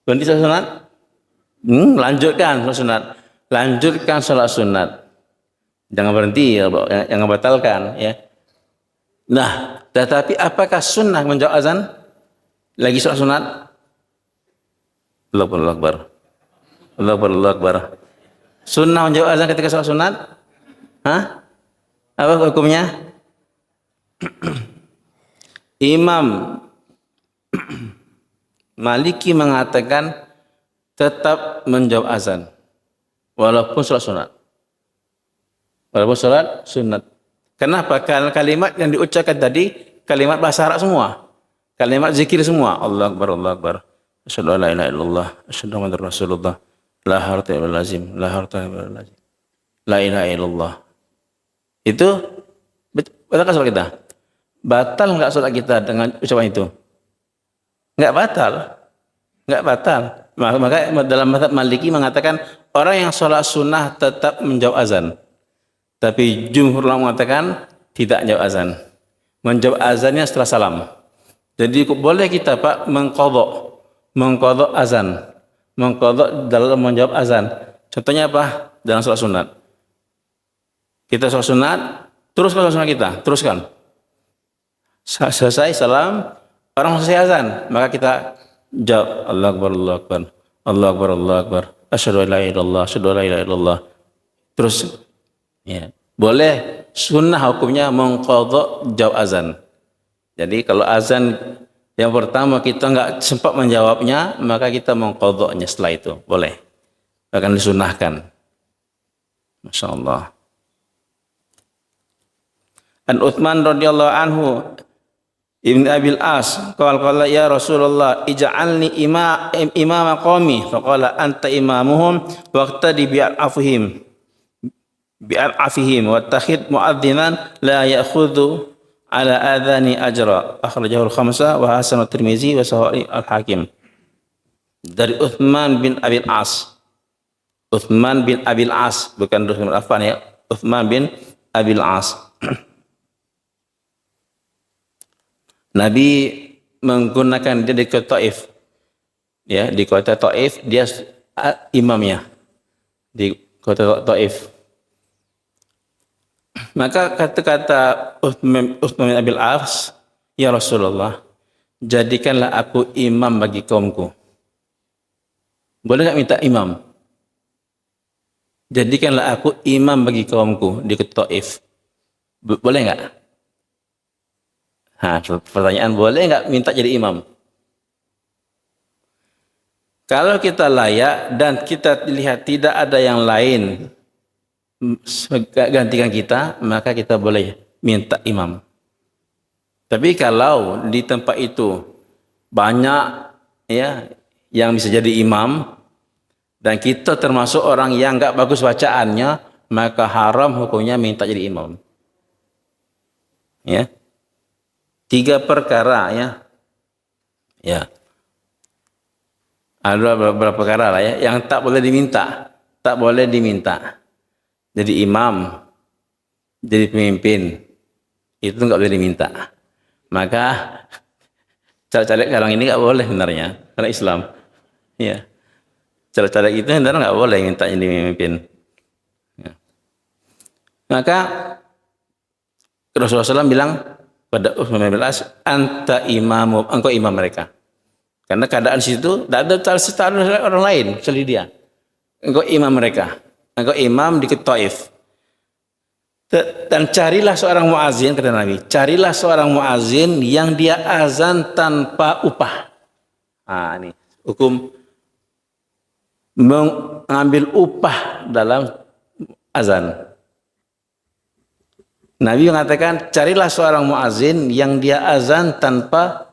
Berhenti sholat sunat? Lanjutkan sholat sunat. Lanjutkan sholat sunat. Jangan berhenti, jangan batalkan. Ya. Nah, tetapi apakah sunnah menjawab azan? Lagi sholat sunat? Allahu Akbar. Allahu Akbar. Sunnah menjawab azan ketika sholat sunat? Hah? Apa hukumnya? Imam Maliki mengatakan tetap menjawab azan. Walaupun sholat sunat. Walaupun sholat sunat. Kenapa? Karena kalimat yang diucapkan tadi kalimat bahasa Arab semua. Kalimat zikir semua. Allah Akbar, Allah Akbar. Asyhadu an la ilaha illallah, asyhadu anna Rasulullah. La harta illal lazim, la harta illal lazim. La ilaha illallah. Itu batal sholat kita. Batal enggak sholat kita dengan ucapan itu? Enggak batal. Enggak batal. Maka dalam mazhab Maliki mengatakan orang yang sholat sunnah tetap menjawab azan. Tapi jumhur ulama mengatakan tidak menjawab azan. Menjawab azannya setelah salam. Jadi boleh kita Pak mengqadha azan. Mengqadha dalam menjawab azan. Contohnya apa? Dalam sholat sunat. Kita sholat sunat, teruskan sholat sunat kita, teruskan. Selesai salam, orang selesai azan, maka kita jawab Allahu Akbar, Allahu Akbar, Allahu Akbar, Allahu Akbar, asyhadu an la ilaha illallah, asyhadu an la ilaha illallah. Terus ya, boleh sunnah hukumnya mengqadha jawab azan. Jadi kalau azan yang pertama kita nggak sempat menjawabnya, maka kita mengqadhanya setelah itu, boleh. Akan disunnahkan. Masya Allah. An Utsman radhiyallahu anhu Ibn Abil As qala ya Rasulullah ij'alni imama qaumi faqala anta imamuhum waqtadi bi'afihim wattakhid mu'adzinan la ya'khudhu ala adhani ajra akhrajahu al-khamsah wa hasan at-Tirmizi wa sahih al-Hakim. Dari Utsman bin Abil As. Utsman bin Abil As, bukan Utsman bin Affan ya. Utsman bin Abil As. Nabi menggunakan dia di kota Taif. Ya, di kota Taif dia imamnya. Di kota Taif. Maka kata-kata Utsman bin Abil As, ya Rasulullah, jadikanlah aku imam bagi kaumku. Boleh enggak minta imam? Jadikanlah aku imam bagi kaumku di kota Taif. Boleh enggak? Nah, pertanyaan boleh nggak minta jadi imam? Kalau kita layak dan kita lihat tidak ada yang lain gantikan kita, maka kita boleh minta imam. Tapi kalau di tempat itu banyak ya yang bisa jadi imam dan kita termasuk orang yang nggak bagus bacaannya, maka haram hukumnya minta jadi imam. Ya. 3 perkara ya. Ya. Ada beberapa perkara lah ya yang tak boleh diminta. Tak boleh diminta. Jadi imam, jadi pemimpin itu enggak boleh diminta. Maka caleg-caleg sekarang ini enggak boleh sebenarnya karena Islam. Ya. Caleg-caleg itu sebenarnya enggak boleh minta jadi pemimpin. Ya. Maka Rasulullah SAW bilang pada Utsman bin Affan, anta imamu, engkau imam mereka. Karena keadaan situ tidak ada orang lain kecuali dia. Engkau imam mereka. Engkau imam di Taif. Dan carilah seorang muazin, kata Nabi. Carilah seorang muazin yang dia azan tanpa upah. Nah, ini hukum mengambil upah dalam azan. Nabi mengatakan, carilah seorang muazin yang dia azan tanpa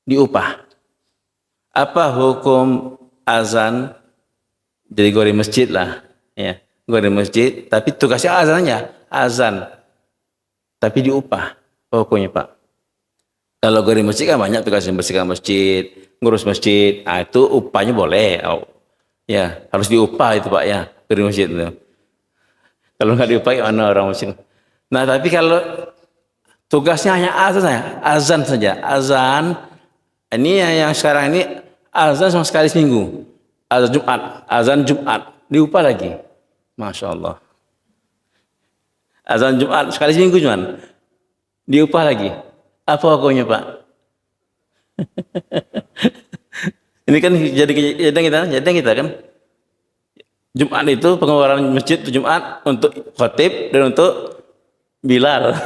diupah. Apa hukum azan? Jadi gori masjid lah, ya, gori masjid. Tapi tugasnya azannya azan, tapi diupah. Apa hukumnya Pak? Kalau gori masjid kan banyak tugasnya, membersihkan masjid, ngurus masjid. Nah, itu upahnya boleh. Oh, ya, harus diupah itu Pak ya, gori masjid itu. Kalau nggak diupah, gimana orang muslim? Nah, tapi kalau tugasnya hanya azan saja. Azan, ini yang sekarang ini azan sama sekali seminggu. Azan Jumat, diupah lagi. Masya Allah. Azan Jumat sekali seminggu cuman, diupah lagi. Apa hukumnya Pak? Ini kan jadi kita kan. Jumat itu pengeluaran masjid itu Jumat untuk khotib dan untuk Bilal.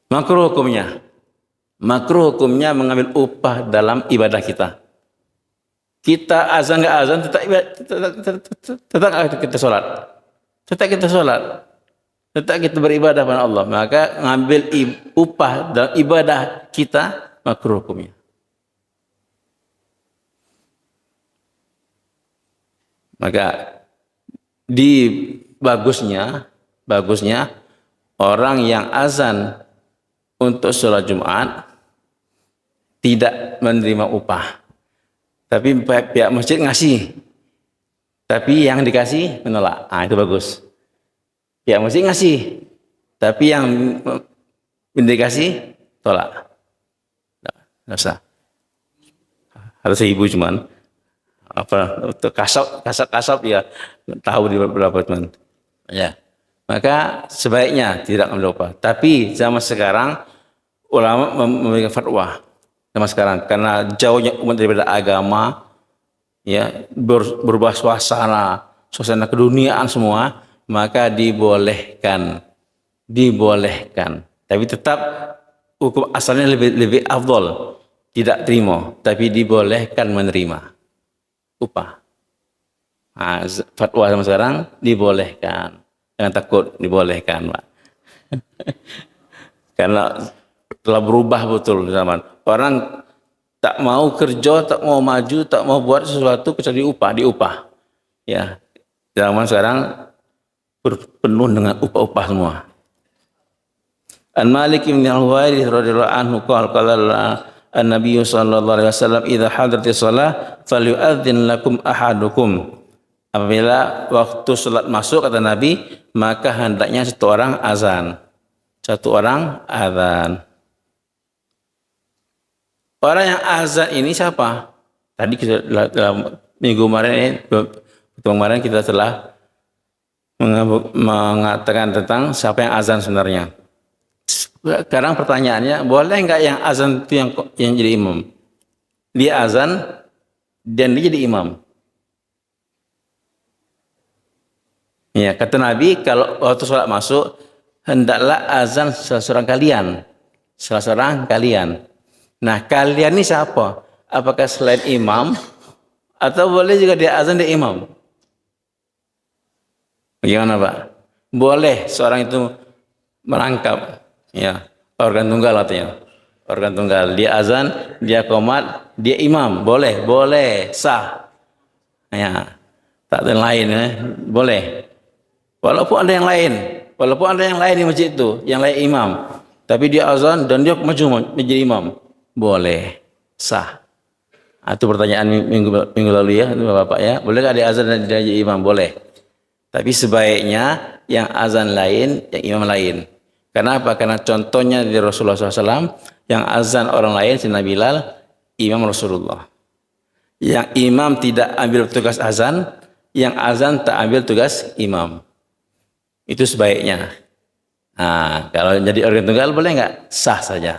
Makruh hukumnya. Makruh hukumnya mengambil upah dalam ibadah kita. Kita azan nggak azan tetap kita sholat. Tetap kita sholat. Tetap kita beribadah kepada Allah. Maka mengambil upah dalam ibadah kita makruh hukumnya. Maka bagusnya orang yang azan untuk sholat Jumat tidak menerima upah. Tapi pihak masjid ngasih. Tapi yang dikasih menolak. Itu bagus. Pihak masjid ngasih. Tapi yang dikasih tolak. Nggak usah. Harus 1.000 cuman. Untuk kasab ya tahu di berapa teman. Ya. Maka sebaiknya tidak ambil upah. Tapi zaman sekarang ulama memberikan fatwa. Zaman sekarang karena jauhnya umat daripada agama, ya berubah suasana keduniaan semua, maka dibolehkan. Tapi tetap hukum asalnya lebih afdol, tidak terima, tapi dibolehkan menerima upah. Fatwa sama sekarang dibolehkan, jangan takut, dibolehkan, Pak. Karena telah berubah betul zaman. Orang tak mau kerja, tak mau maju, tak mau buat sesuatu kecuali diupah. Ya, zaman sekarang penuh dengan upah-upah semua. An Malik bin Al-Huwairits radhiyallahu anhu qala an-nabiy sallallahu alaihi wasallam idza hadratis shalah falyu'adzin lakum ahadukum. Apabila waktu salat masuk kata Nabi, maka hendaknya satu orang azan. Orang yang azan ini siapa? Tadi kita dalam minggu kemarin kita telah mengatakan tentang siapa yang azan sebenarnya. Sekarang pertanyaannya, boleh nggak yang azan itu yang jadi imam? Dia azan dan dia jadi imam. Ya, kata Nabi, kalau waktu sholat masuk, hendaklah azan salah seorang kalian. Nah, kalian ini siapa? Apakah selain imam? Atau boleh juga dia azan dia imam? Bagaimana, Pak? Boleh seorang itu merangkap, ya, organ tunggal artinya. Organ tunggal, dia azan, dia qomat, dia imam, boleh, sah. Ya, tak ada yang lain, boleh. Walaupun ada yang lain di masjid itu, yang lain imam, tapi dia azan dan dia maju menjadi imam, boleh, sah. Itu pertanyaan minggu lalu ya, Bapak ya, boleh nggak dia azan dan dia jadi imam? Boleh. Tapi sebaiknya yang azan lain, yang imam lain. Kenapa? Karena contohnya di Rasulullah SAW, yang azan orang lain, Sayyidina Bilal, imam Rasulullah. Yang imam tidak ambil tugas azan, yang azan tak ambil tugas imam. Itu sebaiknya. Nah, kalau jadi organ tunggal boleh nggak? Sah saja.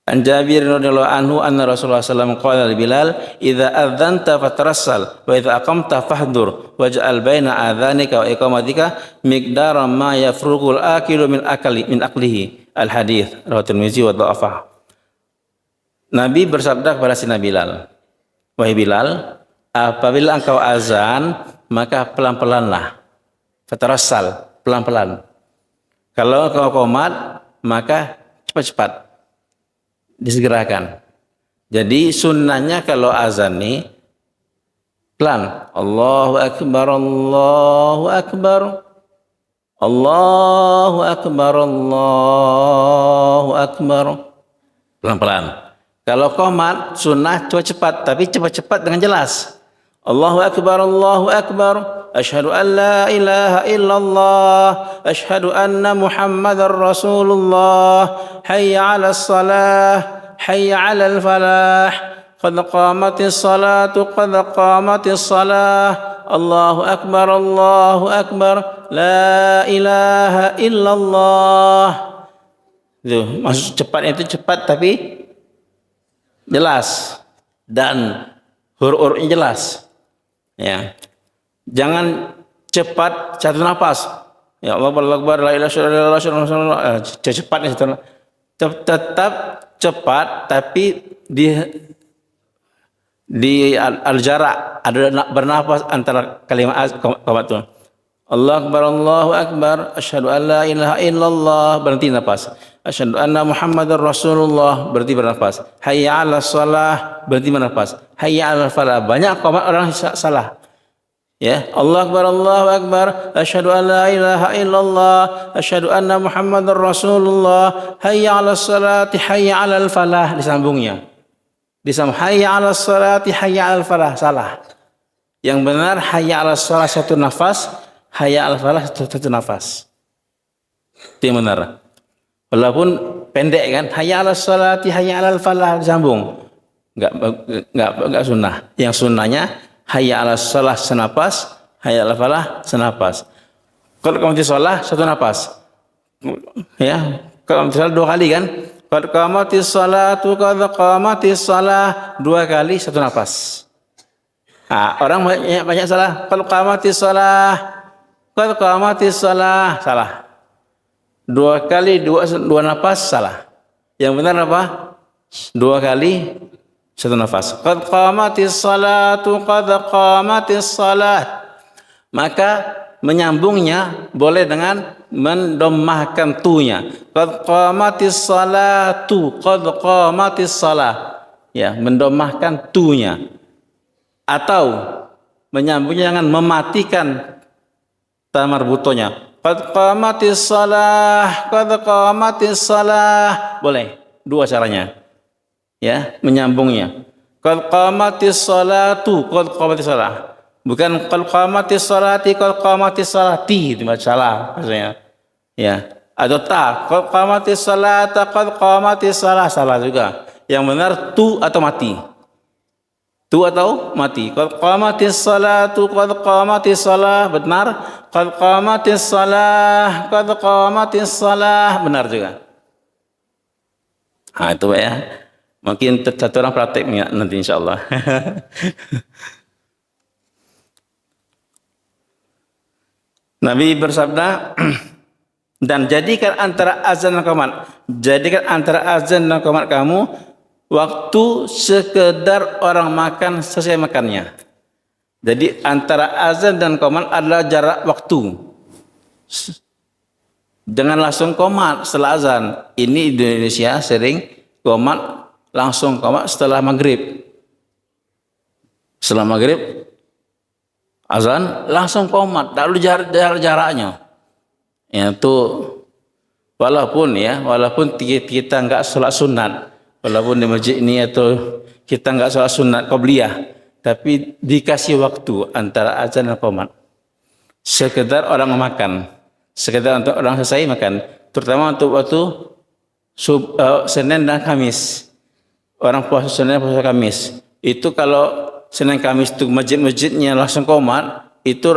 An Jabir radhiyallahu anhu anna Rasulullah sallallahu alaihi wasallam qala li Bilal, "Idza adzanta fatarassal wa idza aqamta fahdur waj'al baina adzanika wa iqamatika miqdara ma yafrughul akilu min aqlihi." Al hadits rawahu Tirmizi wa dha'afah. Nabi bersabda kepada Sayyidina Bilal, "Wahai Bilal, apabila engkau azan, maka pelan-pelanlah. Fatarassal, pelan-pelan. Kalau engkau qomat, maka cepat-cepat. Disegerakan. Jadi sunnahnya kalau azan nih pelan. Allahu akbar, Allahu akbar. Allahu akbar, Allahu akbar. Pelan-pelan. Kalau qomat sunnah cepat-cepat, tapi cepat-cepat dengan jelas. Allahu akbar, Allahu akbar. Asyhadu an la ilaha illallah. Asyhadu anna Muhammadar Rasulullah. Hayya 'alas salah, hayya 'alal falah. Qad qamatis salatu, qad qamatis salah. Allahu akbar, Allahu akbar. La ilaha illallah. Itu maksud cepatnya itu cepat tapi jelas dan huruf-hurufnya jelas. Ya. Jangan cepat satu nafas. Ya Allah Akbar, la ilaha illallah, cepatnya tetap cepat tapi di al-jarak ada bernafas antara kalimat qomat itu. Allah Akbar, Allahu Akbar, asyhadu an la ilaha illallah, berhenti nafas. Asyhadu anna Muhammadar Rasulullah, berhenti bernafas. Hayya 'alas shalah, berhenti bernafas. Hayya 'alal falah. Banyak qomat orang salah. Ya, Allahu Akbar, asyhadu an la ilaha illallah, asyhadu anna Muhammadar Rasulullah, hayya 'alas salati, hayya 'alal falah, disambungnya. Disambung hayya 'alas salati, hayya 'alal falah, salah. Yang benar hayya 'alas salah satu nafas, hayya 'alal falah satu nafas. Itu yang benar. Walaupun pendek kan, hayya 'alas salati, hayya 'alal falah, disambung. Enggak sunnah. Yang sunnahnya hayya 'alas shalah senapas, hayya 'alal falah senapas. Kalau kamu shalah satu napas. Ya, kalau misalnya 2 kali kan? Qad qamatis shalatu, qad qamatis shalah, 2 kali satu napas. Nah, orang banyak salah. Qad qamatis shalah, qad qamatis shalah, salah. 2 kali 2 napas salah. Yang benar apa? 2 kali satu nafas. Qad qamatis salatu, qad qamatis salat. Maka menyambungnya boleh dengan mendommahkan tu-nya. Qad qamatis salatu, qad qamatis salah. Ya, mendommahkan tu-nya. Atau menyambungnya dengan mematikan ta marbutonya. Qad qamatis salah, qad qamatis salah. Boleh. 2 caranya. Ya, menyambungnya. Qad qamatis salatu, qad qamatis salah. Bukan qad qamatis salati, qad qamatis salati, itu salah maksudnya. Ya, atau ta, qad qamatis salata, qad qamatis salah, salah juga. Yang benar tu atau mati. Tu atau mati. Qad qamatis salatu, qad qamatis salah, benar. Qad qamatis salah, qad qamatis salah, benar juga. Nah, itu ya. Mungkin satu orang prakteknya nanti insyaallah. Nabi bersabda, dan jadikan antara azan dan qomat, jadikan antara azan dan qomat kamu waktu sekedar orang makan selesai makannya. Jadi antara azan dan qomat adalah jarak waktu. Jangan langsung qomat setelah azan. Ini di Indonesia sering qomat langsung qomat setelah maghrib. Setelah maghrib azan langsung qomat, tak perlu jaraknya. Ya, itu walaupun kita enggak sholat sunat, walaupun di masjid ini atau kita enggak sholat sunat qabliyah, tapi dikasih waktu antara azan dan qomat. Sekedar orang makan, sekedar untuk orang selesai makan, terutama untuk waktu Senin dan Kamis. Orang puasa Senin, puasa Kamis. Itu kalau Senin Kamis itu masjid-masjidnya langsung qomat, itu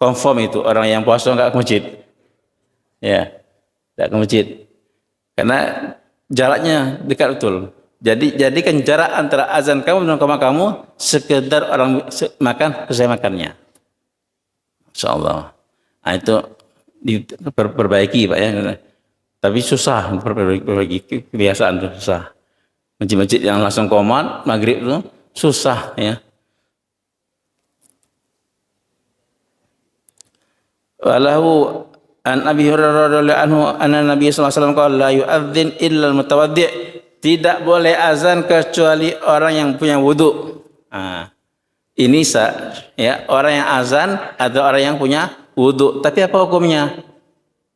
confirm itu orang yang puasa enggak ke masjid. Ya, enggak ke masjid. Karena jaraknya dekat betul. Jadi jadikan jarak antara azan kamu dan qomat kamu sekedar orang makan selesai makannya. Insyaallah. Nah, itu diperbaiki Pak ya. Tapi susah perbaiki kebiasaan itu susah. Masjid-masjid yang langsung qomat maghrib itu susah ya. Walahu an Abi Hurairah radhiyallahu anhu anna Nabi sallallahu alaihi wasallam qala la yu'adzin illa al-mutawaddi'. Tidak boleh azan kecuali orang yang punya wudu. Nah, ini ya, orang yang azan atau orang yang punya wudu. Tapi apa hukumnya?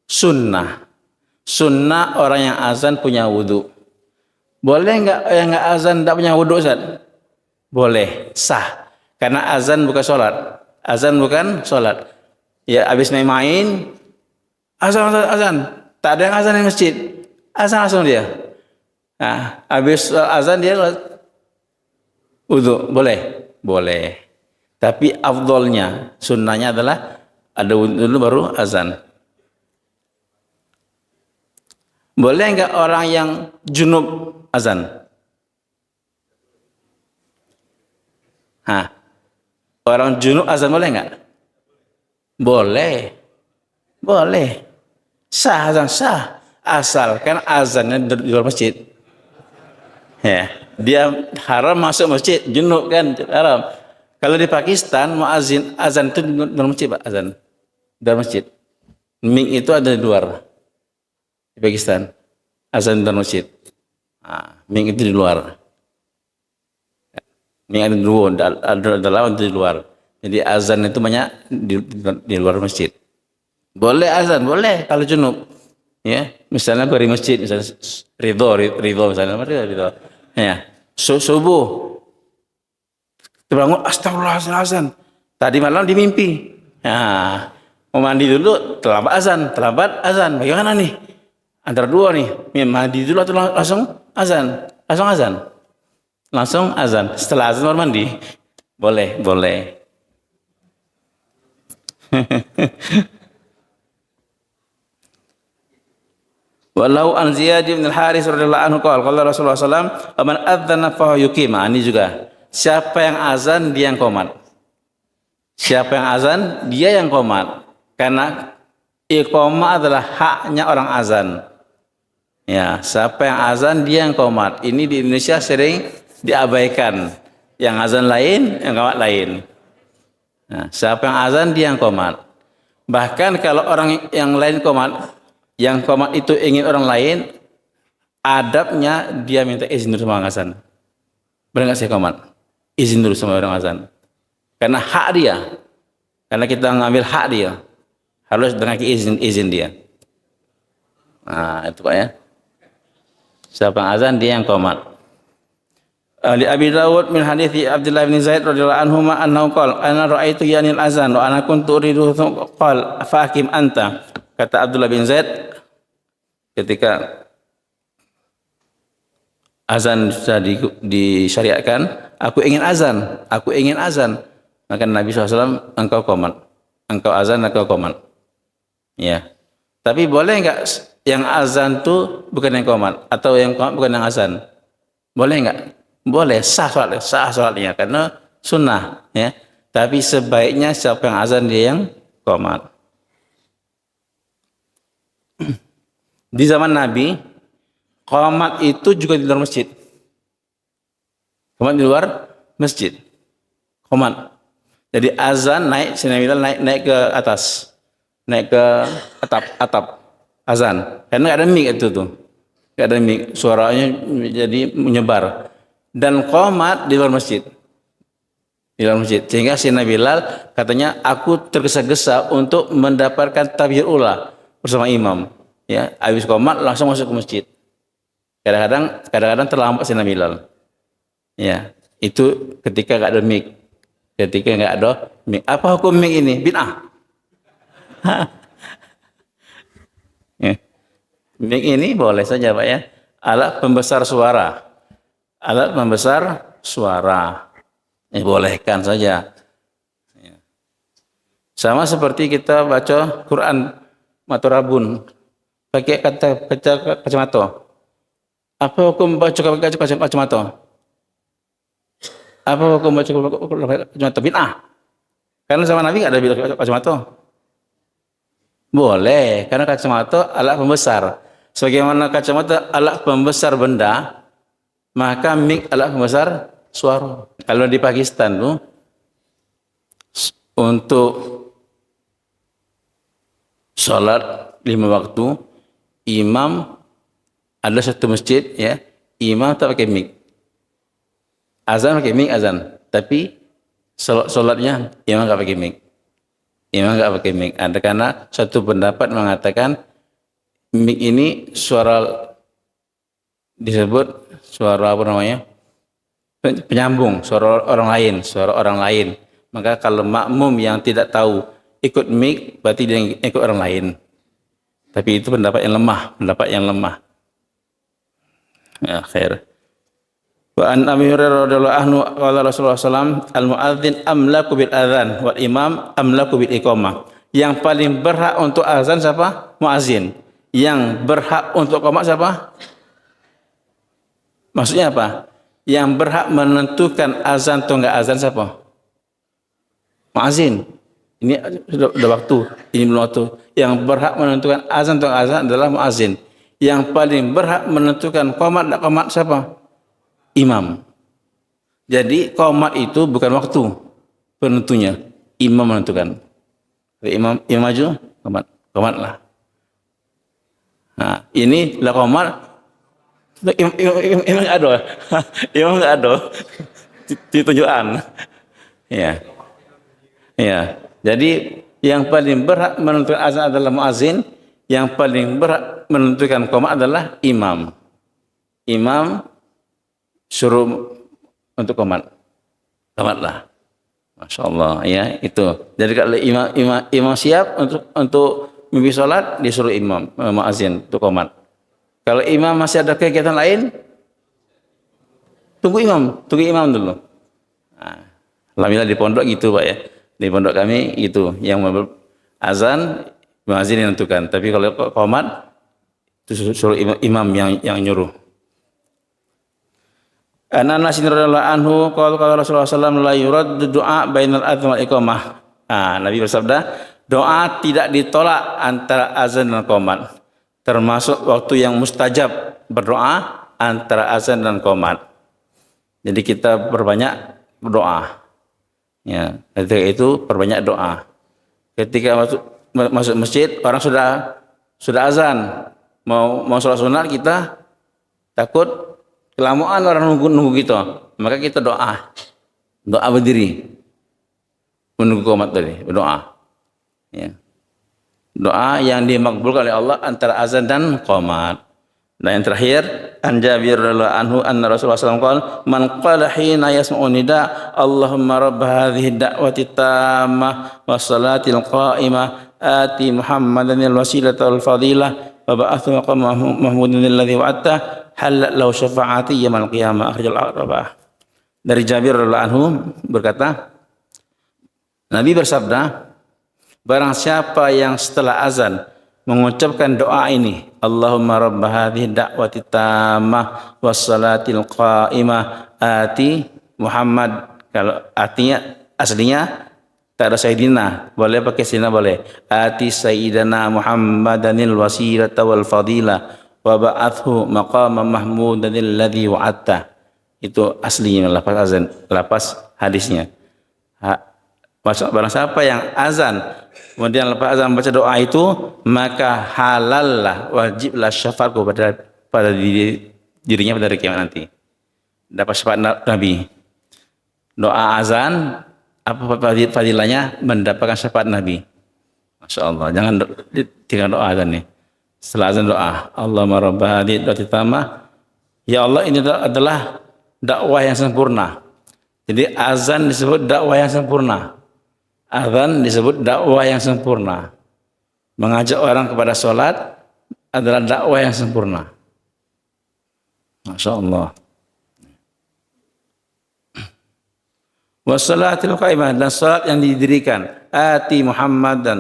Sunnah. Sunnah orang yang azan punya wudu. Boleh enggak yang enggak azan tidak punya wudu, Ustaz? Boleh, sah. Karena azan bukan sholat. Azan bukan sholat. Ya, habis main-main, azan. Tak ada yang azan di masjid. Azan langsung dia. Nah, habis azan dia wudu. Boleh? Boleh. Tapi afdolnya, sunnahnya adalah ada wudu dulu baru azan. Boleh enggak orang yang junub azan? Orang junub azan boleh enggak? Boleh. Boleh. Sah azan, sah. Asalkan azannya di luar masjid. Ya, dia haram masuk masjid, junub kan haram. Kalau di Pakistan muazin azan itu di luar masjid, Pak, azan. Di luar masjid. Mik itu ada di luar. Di Pakistan azan dan masjid. Ming itu di luar. Ming ada dua, ada dalam di luar. Jadi azan itu banyak di luar masjid. Boleh azan, boleh kalau junub. Ya, misalnya gue di masjid, misalnya ridho misalnya, ridho. Ya, subuh, terbangun, astagfirullahaladzim azan. Tadi malam dimimpi. Nah, mau mandi dulu, terlambat azan. Bagaimana nih? Antara dua nih, mandi dulu atau langsung azan? Langsung azan. Langsung azan. Setelah azan baru mandi. Boleh, boleh. Walau an Ziyad bin Al-Haris radhiyallahu anhu qala Rasulullah sallallahu alaihi wasallam, adzana fa yuqima. Ini juga. Siapa yang azan dia yang qomat. Siapa yang azan dia yang qomat. Karena iqamah adalah haknya orang azan. Ya, siapa yang azan dia yang qomat. Ini di Indonesia sering diabaikan. Yang azan lain, yang qomat lain. Nah, siapa yang azan dia yang qomat. Bahkan kalau orang yang lain qomat, yang qomat itu ingin orang lain, adabnya dia minta izin dulu sama orang azan. Benar nggak sih qomat? Izin dulu sama orang azan. Karena hak dia. Karena kita ngambil hak dia. Harus dengan izin dia. Nah, itu Pak ya. Siapa yang azan dia yang qomat. Li Abi Dawud min hadithi Abdullah bin Zaid radhiyallahu anhu annahu qala ana ra'aitu yanil azan wa ana kuntu uridu qala faqim anta. Kata Abdullah bin Zaid ketika azan sudah disyariatkan, aku ingin azan. Maka Nabi SAW, engkau qomat. Engkau azan, engkau qomat. Ya. Tapi boleh enggak yang azan itu bukan yang qomat atau yang qomat bukan yang azan? Boleh enggak? Boleh, sah salatnya karena sunnah, ya. Tapi sebaiknya siapa yang azan dia yang qomat. Di zaman Nabi, qomat itu juga di luar masjid. Qomat di luar masjid. Qomat. Jadi azan naik, naik ke atas. Naik ke atap azan. Karena ada mic itu tuh. Enggak ada mic, suaranya jadi menyebar. Dan qomat di luar masjid. Di luar masjid. Sehingga Sayyidina Bilal katanya, aku tergesa-gesa untuk mendapatkan takbir ula bersama imam. Ya, habis qomat langsung masuk ke masjid. Kadang-kadang terlambat Sayyidina Bilal. Ya, itu ketika enggak ada mic. Ketika enggak ada mic. Apa hukum mic ini? Bid'ah. Ya. Mic ini boleh saja Pak ya. Alat pembesar suara. Alat pembesar suara. Bolehkan saja. Ya. Sama seperti kita baca Quran maturabun pakai kacamata. Apa hukum baca kacamata? Apa hukum baca kacamata? Bid'ah. Karena zaman Nabi enggak ada kacamata. Boleh, karena kacamata alat pembesar. Sebagaimana kacamata alat pembesar benda, maka mic alat pembesar suara. Kalau di Pakistan tuh untuk sholat 5 waktu, imam ada satu masjid ya, imam tak pakai mic. Azan pakai mic azan, tapi sholatnya imam enggak pakai mic. Imam enggak pakai mic. Ada karena satu pendapat mengatakan mic ini suara disebut suara apa namanya? Penyambung, suara orang lain. Maka kalau makmum yang tidak tahu ikut mic berarti dia ikut orang lain. Tapi itu pendapat yang lemah. Ya, khair. Wa an Abi Hurairah radhiyallahu anhu qala Rasulullah sallallahu al-muadzin amlaku bil adzan wal imam amlaku bil iqamah. Yang paling berhak untuk azan siapa? Muadzin. Yang berhak untuk qomat siapa? Maksudnya apa? Yang berhak menentukan azan atau enggak azan siapa? Muadzin. Ini sudah waktu, ini belum waktu. Yang berhak menentukan azan atau enggak azan adalah muadzin. Yang paling berhak menentukan qomat enggak qomat siapa? Imam. Jadi qomat itu bukan waktu penentunya, imam menentukan. Imam maju, qomatlah. Nah, ini lah qomat. Imam enggak ada. Imam enggak ada. Ditunjukkan. Ya. Ya. Jadi yang paling berhak menentukan azan adalah muazin, yang paling berhak menentukan qomat adalah imam. Imam suruh untuk qomat. Qomatlah. Masya Allah, ya itu. Jadi kalau imam siap untuk memimpin sholat, disuruh imam muazin untuk qomat. Kalau imam masih ada kegiatan lain, tunggu imam dulu. Nah, alhamdulillah di pondok gitu Pak ya. Di pondok kami itu yang azan muazin yang menentukan. Tapi kalau qomat itu suruh imam yang nyuruh. Anas radhiyallahu anhu qala Rasulullah sallallahu alaihi wasallam la yuraddu du'a bainal adzan wal iqamah. Nabi bersabda, doa tidak ditolak antara azan dan qomat. Termasuk waktu yang mustajab berdoa antara azan dan qomat. Jadi kita perbanyak berdoa. Ya, ketika itu perbanyak doa. Ketika masuk masjid orang sudah azan, mau sholat sunat kita takut kelamaan orang nunggu kita, maka kita doa berdiri menunggu qomat tadi, berdoa. Ya. Doa yang dimakbulkan oleh Allah antara azan dan qomat. Dan yang terakhir, an Jabir radhiyallahu anhu anna Rasulullah SAW qala man qala hina yasma'u nida Allahumma rabb hadhihi da'wati tammah was salatil qa'imah ati Muhammadan al-wasilata wal fadilah wa ba'athu maqamahu mahmudan alladhi wa'atta halal lahu syafa'ati yaumil qiyamah akhirul arba'ah. Dari Jabir radhiyallahu anhu berkata, Nabi bersabda, barang siapa yang setelah azan mengucapkan doa ini, Allahumma rabb hadhihi da'wati tammah was salatil qa'imah ati Muhammad. Kalau artinya aslinya tak ada sayyidina, boleh pakai sayyidina boleh. Ati sayyidina Muhammadanil wasilata wal fadilah wa ba'athu maqama mahmudanil ladzi wa'atta. Itu aslinya lafaz azan, lafaz hadisnya. Barang siapa yang azan kemudian lepas azan baca doa itu, maka halallah, wajiblah syafaat pada dirinya pada hari kiamat nanti. Dapat syafaat Nabi. Doa azan apa fadilahnya? Mendapatkan syafaat Nabi. Masya Allah. Jangan tinggal doa azan nih. Setelah azan doa, Allahumma rabb hadhihi da'wati tammah. Ya Allah, ini adalah dakwah yang sempurna. Jadi azan disebut dakwah yang sempurna. Azan disebut dakwah yang sempurna. Mengajak orang kepada sholat adalah dakwah yang sempurna. Masya Allah. Wassalatil qaimah, dan salat yang didirikan. Ati Muhammad, dan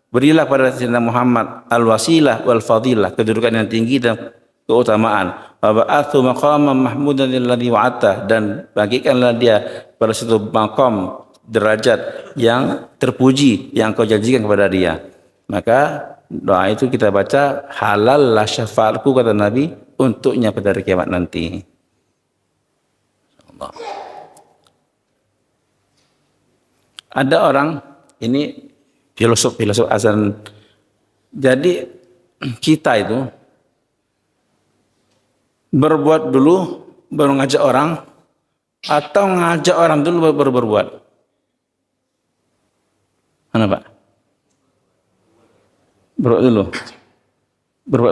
berilah pada Sayyidina Muhammad al-wasilah wal fadilah, kedudukan yang tinggi dan keutamaan. Wa ba'athu maqaman mahmudan alladzi wa'ata, dan bagikanlah dia pada satu maqam derajat yang terpuji yang kau janjikan kepada dia. Maka doa itu kita baca, halal lah syafaatku kata Nabi untuknya pada hari kiamat nanti. Allah. Ada orang ini filosof azan. Jadi kita itu berbuat dulu baru ngajak orang, atau ngajak orang dulu baru berbuat? Mana Pak? Berbuat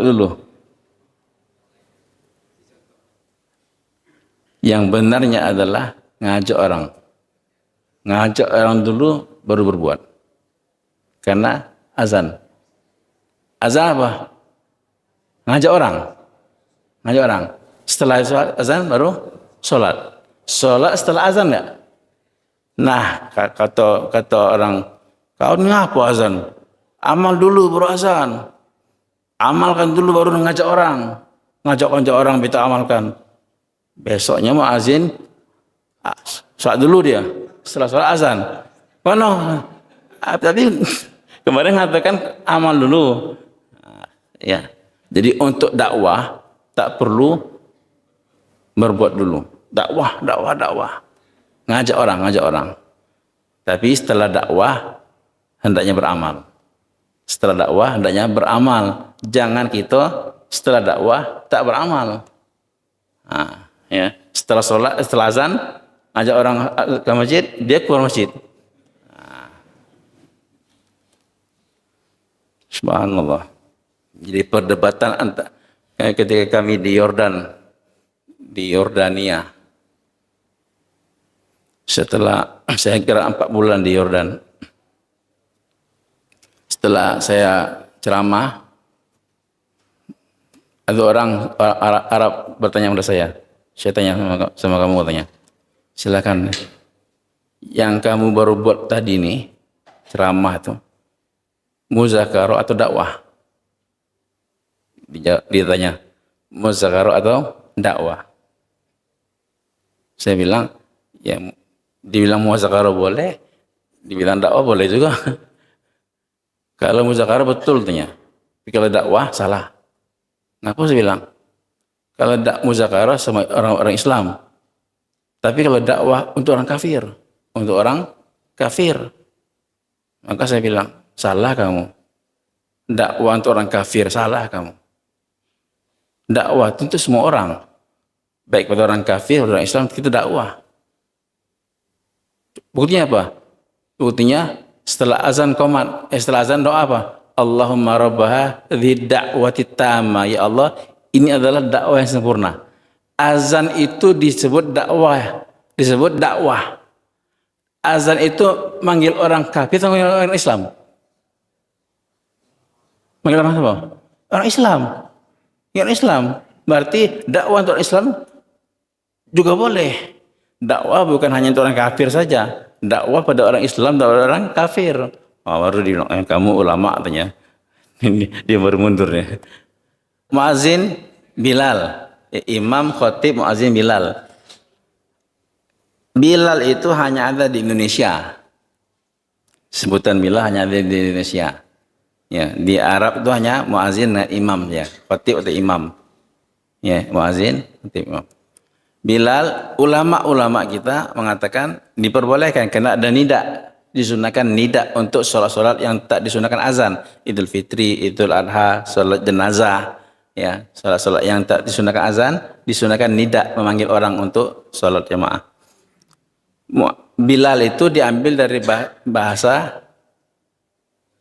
dulu. Yang benarnya adalah ngajak orang. Ngajak orang dulu baru berbuat. Karena azan. Azan apa? Ngajak orang. Ngajak orang. Setelah azan baru sholat. Sholat setelah azan enggak? Nah, kata orang, kau ni apa azan? Amal dulu baru azan. Amalkan dulu baru ngajak orang. Ngajak orang kita amalkan. Besoknya mau azin, sholat dulu dia. Setelah sholat azan. Mana? Tapi kemarin mengatakan amal dulu. Ya. Jadi untuk dakwah tak perlu berbuat dulu. Dakwah. Ngajak orang. Tapi setelah dakwah hendaknya beramal. Setelah dakwah hendaknya beramal. Jangan kita setelah dakwah tak beramal. Ya. Setelah sholat, setelah azan, ajak orang ke masjid, dia keluar masjid. Subhanallah. Jadi perdebatan ketika kami di Yordan, di Yordania. Setelah saya kira 4 bulan di Yordan. Setelah saya ceramah, ada orang Arab bertanya kepada saya. Saya tanya sama kamu katanya. Silakan. Yang kamu baru buat tadi nih, ceramah itu, muzakarah atau dakwah? Dia tanya, muzakarah atau dakwah? Saya bilang, ya dibilang muzakarah boleh, dibilang dakwah boleh juga. Kalau muzakarah betul tanya, tapi kalau dakwah salah. Kenapa saya bilang? Kalau muzakarah sama orang-orang Islam, tapi kalau dakwah untuk orang kafir, untuk orang kafir, maka saya bilang salah kamu. Dakwah untuk orang kafir salah kamu. Dakwah tentu semua orang, baik pada orang kafir, orang Islam, kita dakwah. Buktinya apa? Buktinya setelah azan qomat, setelah azan doa apa? Allahumma rabbaha dzi da'wati tamma. Ya Allah, ini adalah dakwah yang sempurna. Azan itu disebut dakwah, disebut dakwah. Azan itu manggil orang kafir atau manggil orang Islam? Manggil orang apa? Orang Islam. Yang Islam. Berarti dakwah untuk Islam juga boleh. Dakwah bukan hanya untuk orang kafir saja. Dakwah pada orang Islam dan orang kafir. Oh, baru dibilang, kamu ulama katanya. Dia baru mundur ya. Muazin Bilal. Imam, khatib, muazin Bilal. Bilal itu hanya ada di Indonesia. Sebutan Bilal hanya ada di Indonesia. Ya, di Arab itu hanya muazin dan imam ya, khatib atau imam. Ya, muazin, khatib, imam. Bilal, ulama-ulama kita mengatakan diperbolehkan karena ada nida, disunahkan nida untuk sholat-sholat yang tak disunahkan azan, Idul Fitri, Idul Adha, sholat jenazah, ya, sholat-sholat yang tak disunahkan azan, disunahkan nida, memanggil orang untuk sholat jamaah. Bilal itu diambil dari bahasa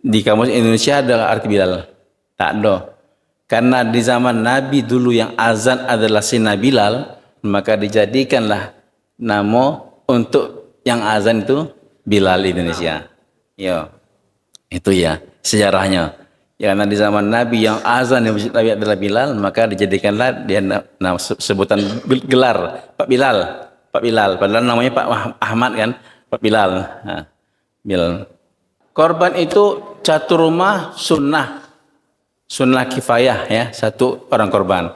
di kamus Indonesia adalah arti Bilal. Tak ada. Karena di zaman Nabi dulu yang azan adalah Sina Bilal, maka dijadikanlah nama untuk yang azan itu Bilal Indonesia. Ya, itu ya sejarahnya. Ya, karena di zaman Nabi yang azan yang Nabi adalah Bilal, maka dijadikanlah dia sebutan gelar Pak Bilal. Pak Bilal, padahal namanya Pak Ahmad kan, Pak Bilal. Nah, Bilal. Korban itu satu rumah sunnah kifayah ya, satu orang korban.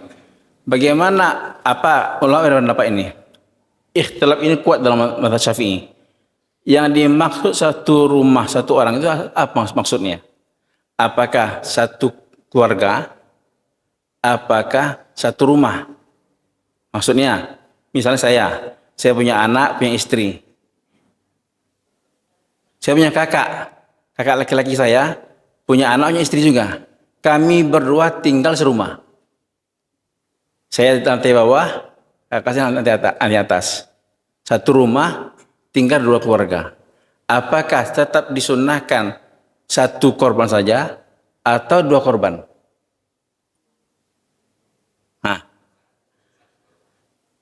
Bagaimana apa ulama berpendapat ini? Ikhtilaf ini kuat dalam mazhab Syafi'i. Yang dimaksud satu rumah satu orang itu apa maksudnya? Apakah satu keluarga? Apakah satu rumah? Maksudnya, misalnya saya punya anak, punya istri. Saya punya kakak laki-laki saya, punya anak, punya istri juga. Kami berdua tinggal serumah. Saya di lantai bawah, kakak saya di atas. Satu rumah, tinggal 2 keluarga. Apakah tetap disunahkan satu korban saja atau 2 korban? Nah,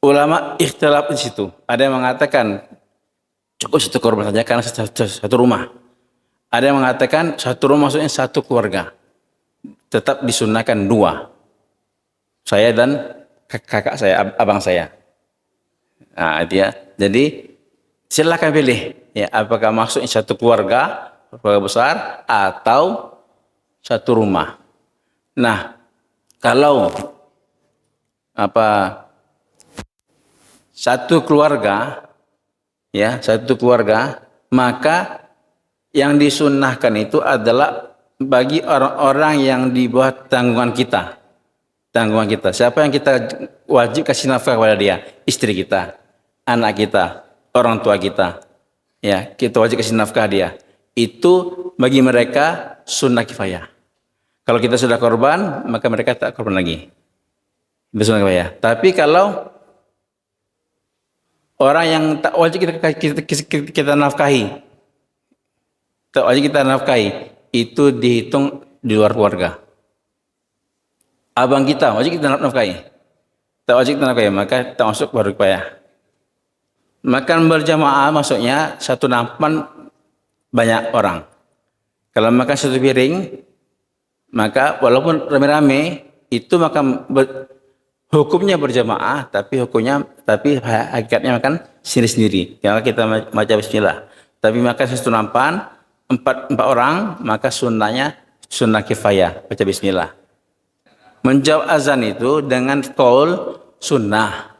ulama ikhtilaf di situ. Ada yang mengatakan cukup satu korban saja karena satu rumah. Ada yang mengatakan satu rumah maksudnya satu keluarga. Tetap disunahkan 2. Saya dan kakak saya, abang saya. Nah, itu ya. Jadi silakan pilih ya, apakah maksudnya satu keluarga besar atau satu rumah. Nah, kalau satu keluarga ya, satu keluarga, maka yang disunnahkan itu adalah bagi orang-orang yang di bawah tanggungan kita. Tanggungan kita. Siapa yang kita wajib kasih nafkah kepada dia? Istri kita, anak kita, orang tua kita. Ya, kita wajib kasih nafkah dia. Itu bagi mereka sunnah kifayah. Kalau kita sudah korban, maka mereka tak korban lagi. Itu sunnah kifayah. Tapi kalau orang yang tak wajib kita nafkahi, tak wajib kita nafkahi, itu dihitung di luar keluarga. Abang kita wajib kita nafkahi. Tak wajib kita nafkahi, maka tak masuk fardu kifayah. Makan berjamaah maksudnya satu nampan banyak orang. Kalau makan satu piring, maka walaupun rame-rame itu makan hukumnya berjamaah, tapi hakikatnya makan sendiri-sendiri. Kalau kita baca bismillah, tapi makan satu nampan empat orang, maka sunnah kifayah baca bismillah. Menjawab azan itu dengan qaul sunnah,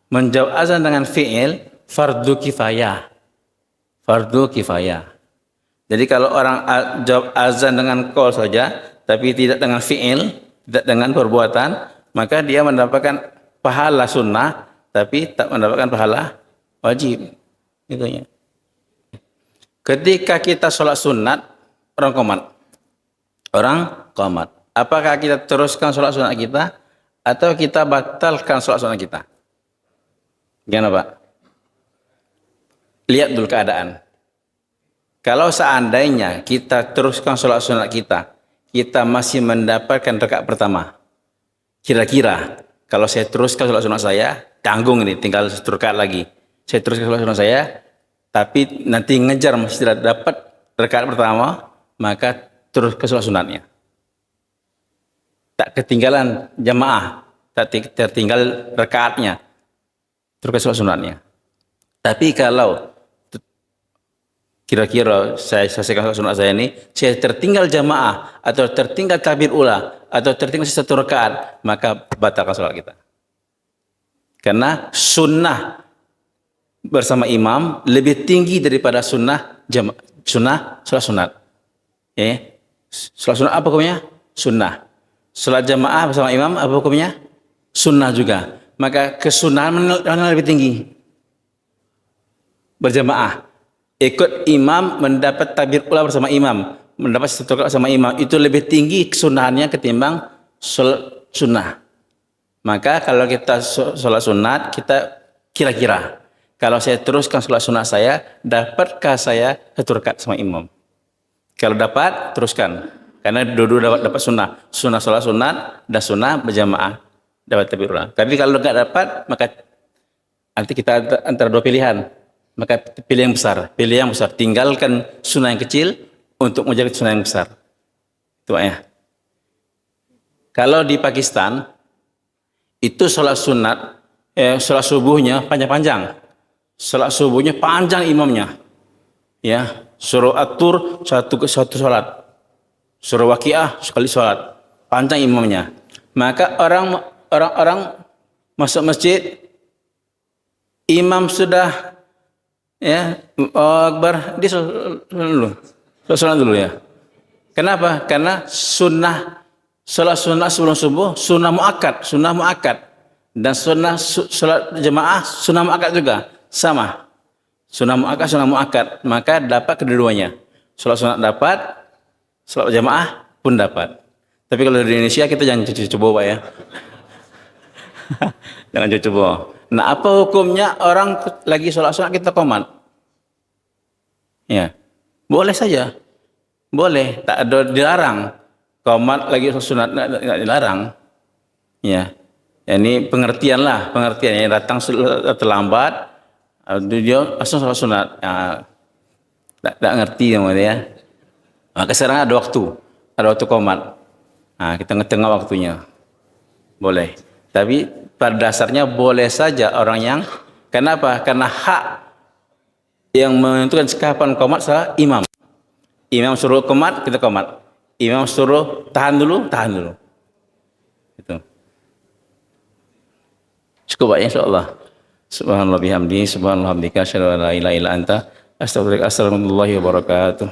Menjawab azan dengan fi'il fardu kifayah. Jadi kalau orang jawab azan dengan qaul saja, tapi tidak dengan fi'il, tidak dengan perbuatan, maka dia mendapatkan pahala sunnah, tapi tak mendapatkan pahala wajib. Itunya. Ketika kita sholat sunat, orang qomat. Apakah kita teruskan sholat sunat kita, atau kita batalkan sholat sunat kita? Gimana Pak? Lihat dulu keadaan. Kalau seandainya kita teruskan sholat sunat kita masih mendapatkan rakaat pertama. Kira-kira kalau saya teruskan sholat sunat saya, tanggung ini, tinggal satu rakaat lagi. Saya teruskan sholat sunat saya, tapi nanti ngejar masih tidak dapat rakaat pertama, maka terus ke sholat sunatnya. Tak ketinggalan jamaah, tak tertinggal rakaatnya, terus ke sholat sunatnya. Tapi kalau kira-kira saya selesaikan sholat sunat saya ini, saya tertinggal jamaah, atau tertinggal takbir ula, atau tertinggal satu rakaat, maka batalkan sholat kita. Karena sunnah bersama imam lebih tinggi daripada sunnah sholat sunat. Sholat sunat apa hukumnya? Sunnah. Sholat jamaah bersama imam apa hukumnya? Sunnah juga. Maka kesunahan mana lebih tinggi? Berjamaah. Ikut imam mendapat takbir ula bersama imam, mendapat satu rakaat bersama imam, itu lebih tinggi kesunahannya ketimbang sholat sunnah. Maka kalau kita sholat sunat, kita kira-kira kalau saya teruskan sholat sunat saya, dapatkah saya satu rakaat sama imam? Kalau dapat, teruskan. Karena dua-dua dapat sunnah sholat sunat dan sunnah berjamaah dapat takbir ula. Tapi kalau tidak dapat, maka nanti kita antara dua pilihan. Maka pilih yang besar. Tinggalkan sunnah yang kecil untuk menjadi sunnah yang besar. Itu ya. Kalau di Pakistan itu sholat sunat, sholat subuhnya panjang-panjang. Sholat subuhnya panjang imamnya. Ya, suruh atur satu sholat. Surah Waqiah sekali sholat, panjang imamnya. Maka orang masuk masjid, imam sudah Akbar, dia sholat dulu ya. Kenapa? Karena sholat sunnah sebelum subuh sunnah muakkad, dan sholat jemaah sunnah muakkad juga sama. Sunnah muakkad, maka dapat kedua-duanya. Sholat sunat dapat, sholat jamaah pun dapat. Tapi kalau di Indonesia kita jangan coba Pak ya. Jangan coba. Nah, apa hukumnya orang lagi sholat sunat kita qomat? Ya, boleh saja. Boleh, tak ada dilarang. Qomat lagi sholat sunat tidak dilarang. Ya, ini pengertian yang datang terlambat. Dia asal sholat sunat. Ya, tak ngerti ya. Maka sekarang ada waktu qomat. Nah, kita ngetengah waktunya. Boleh. Tapi pada dasarnya boleh saja orang yang, kenapa? Karena hak yang menentukan kapan qomat adalah imam. Imam suruh qomat, kita qomat. Imam suruh tahan dulu. Itu. Cukup Pak, insyaallah. Subhanallah bihamdi, subhanallah hamdika, asyhadu an la ilaha illa anta, astaghfiruka, assalamualaikum warahmatullahi wabarakatuh.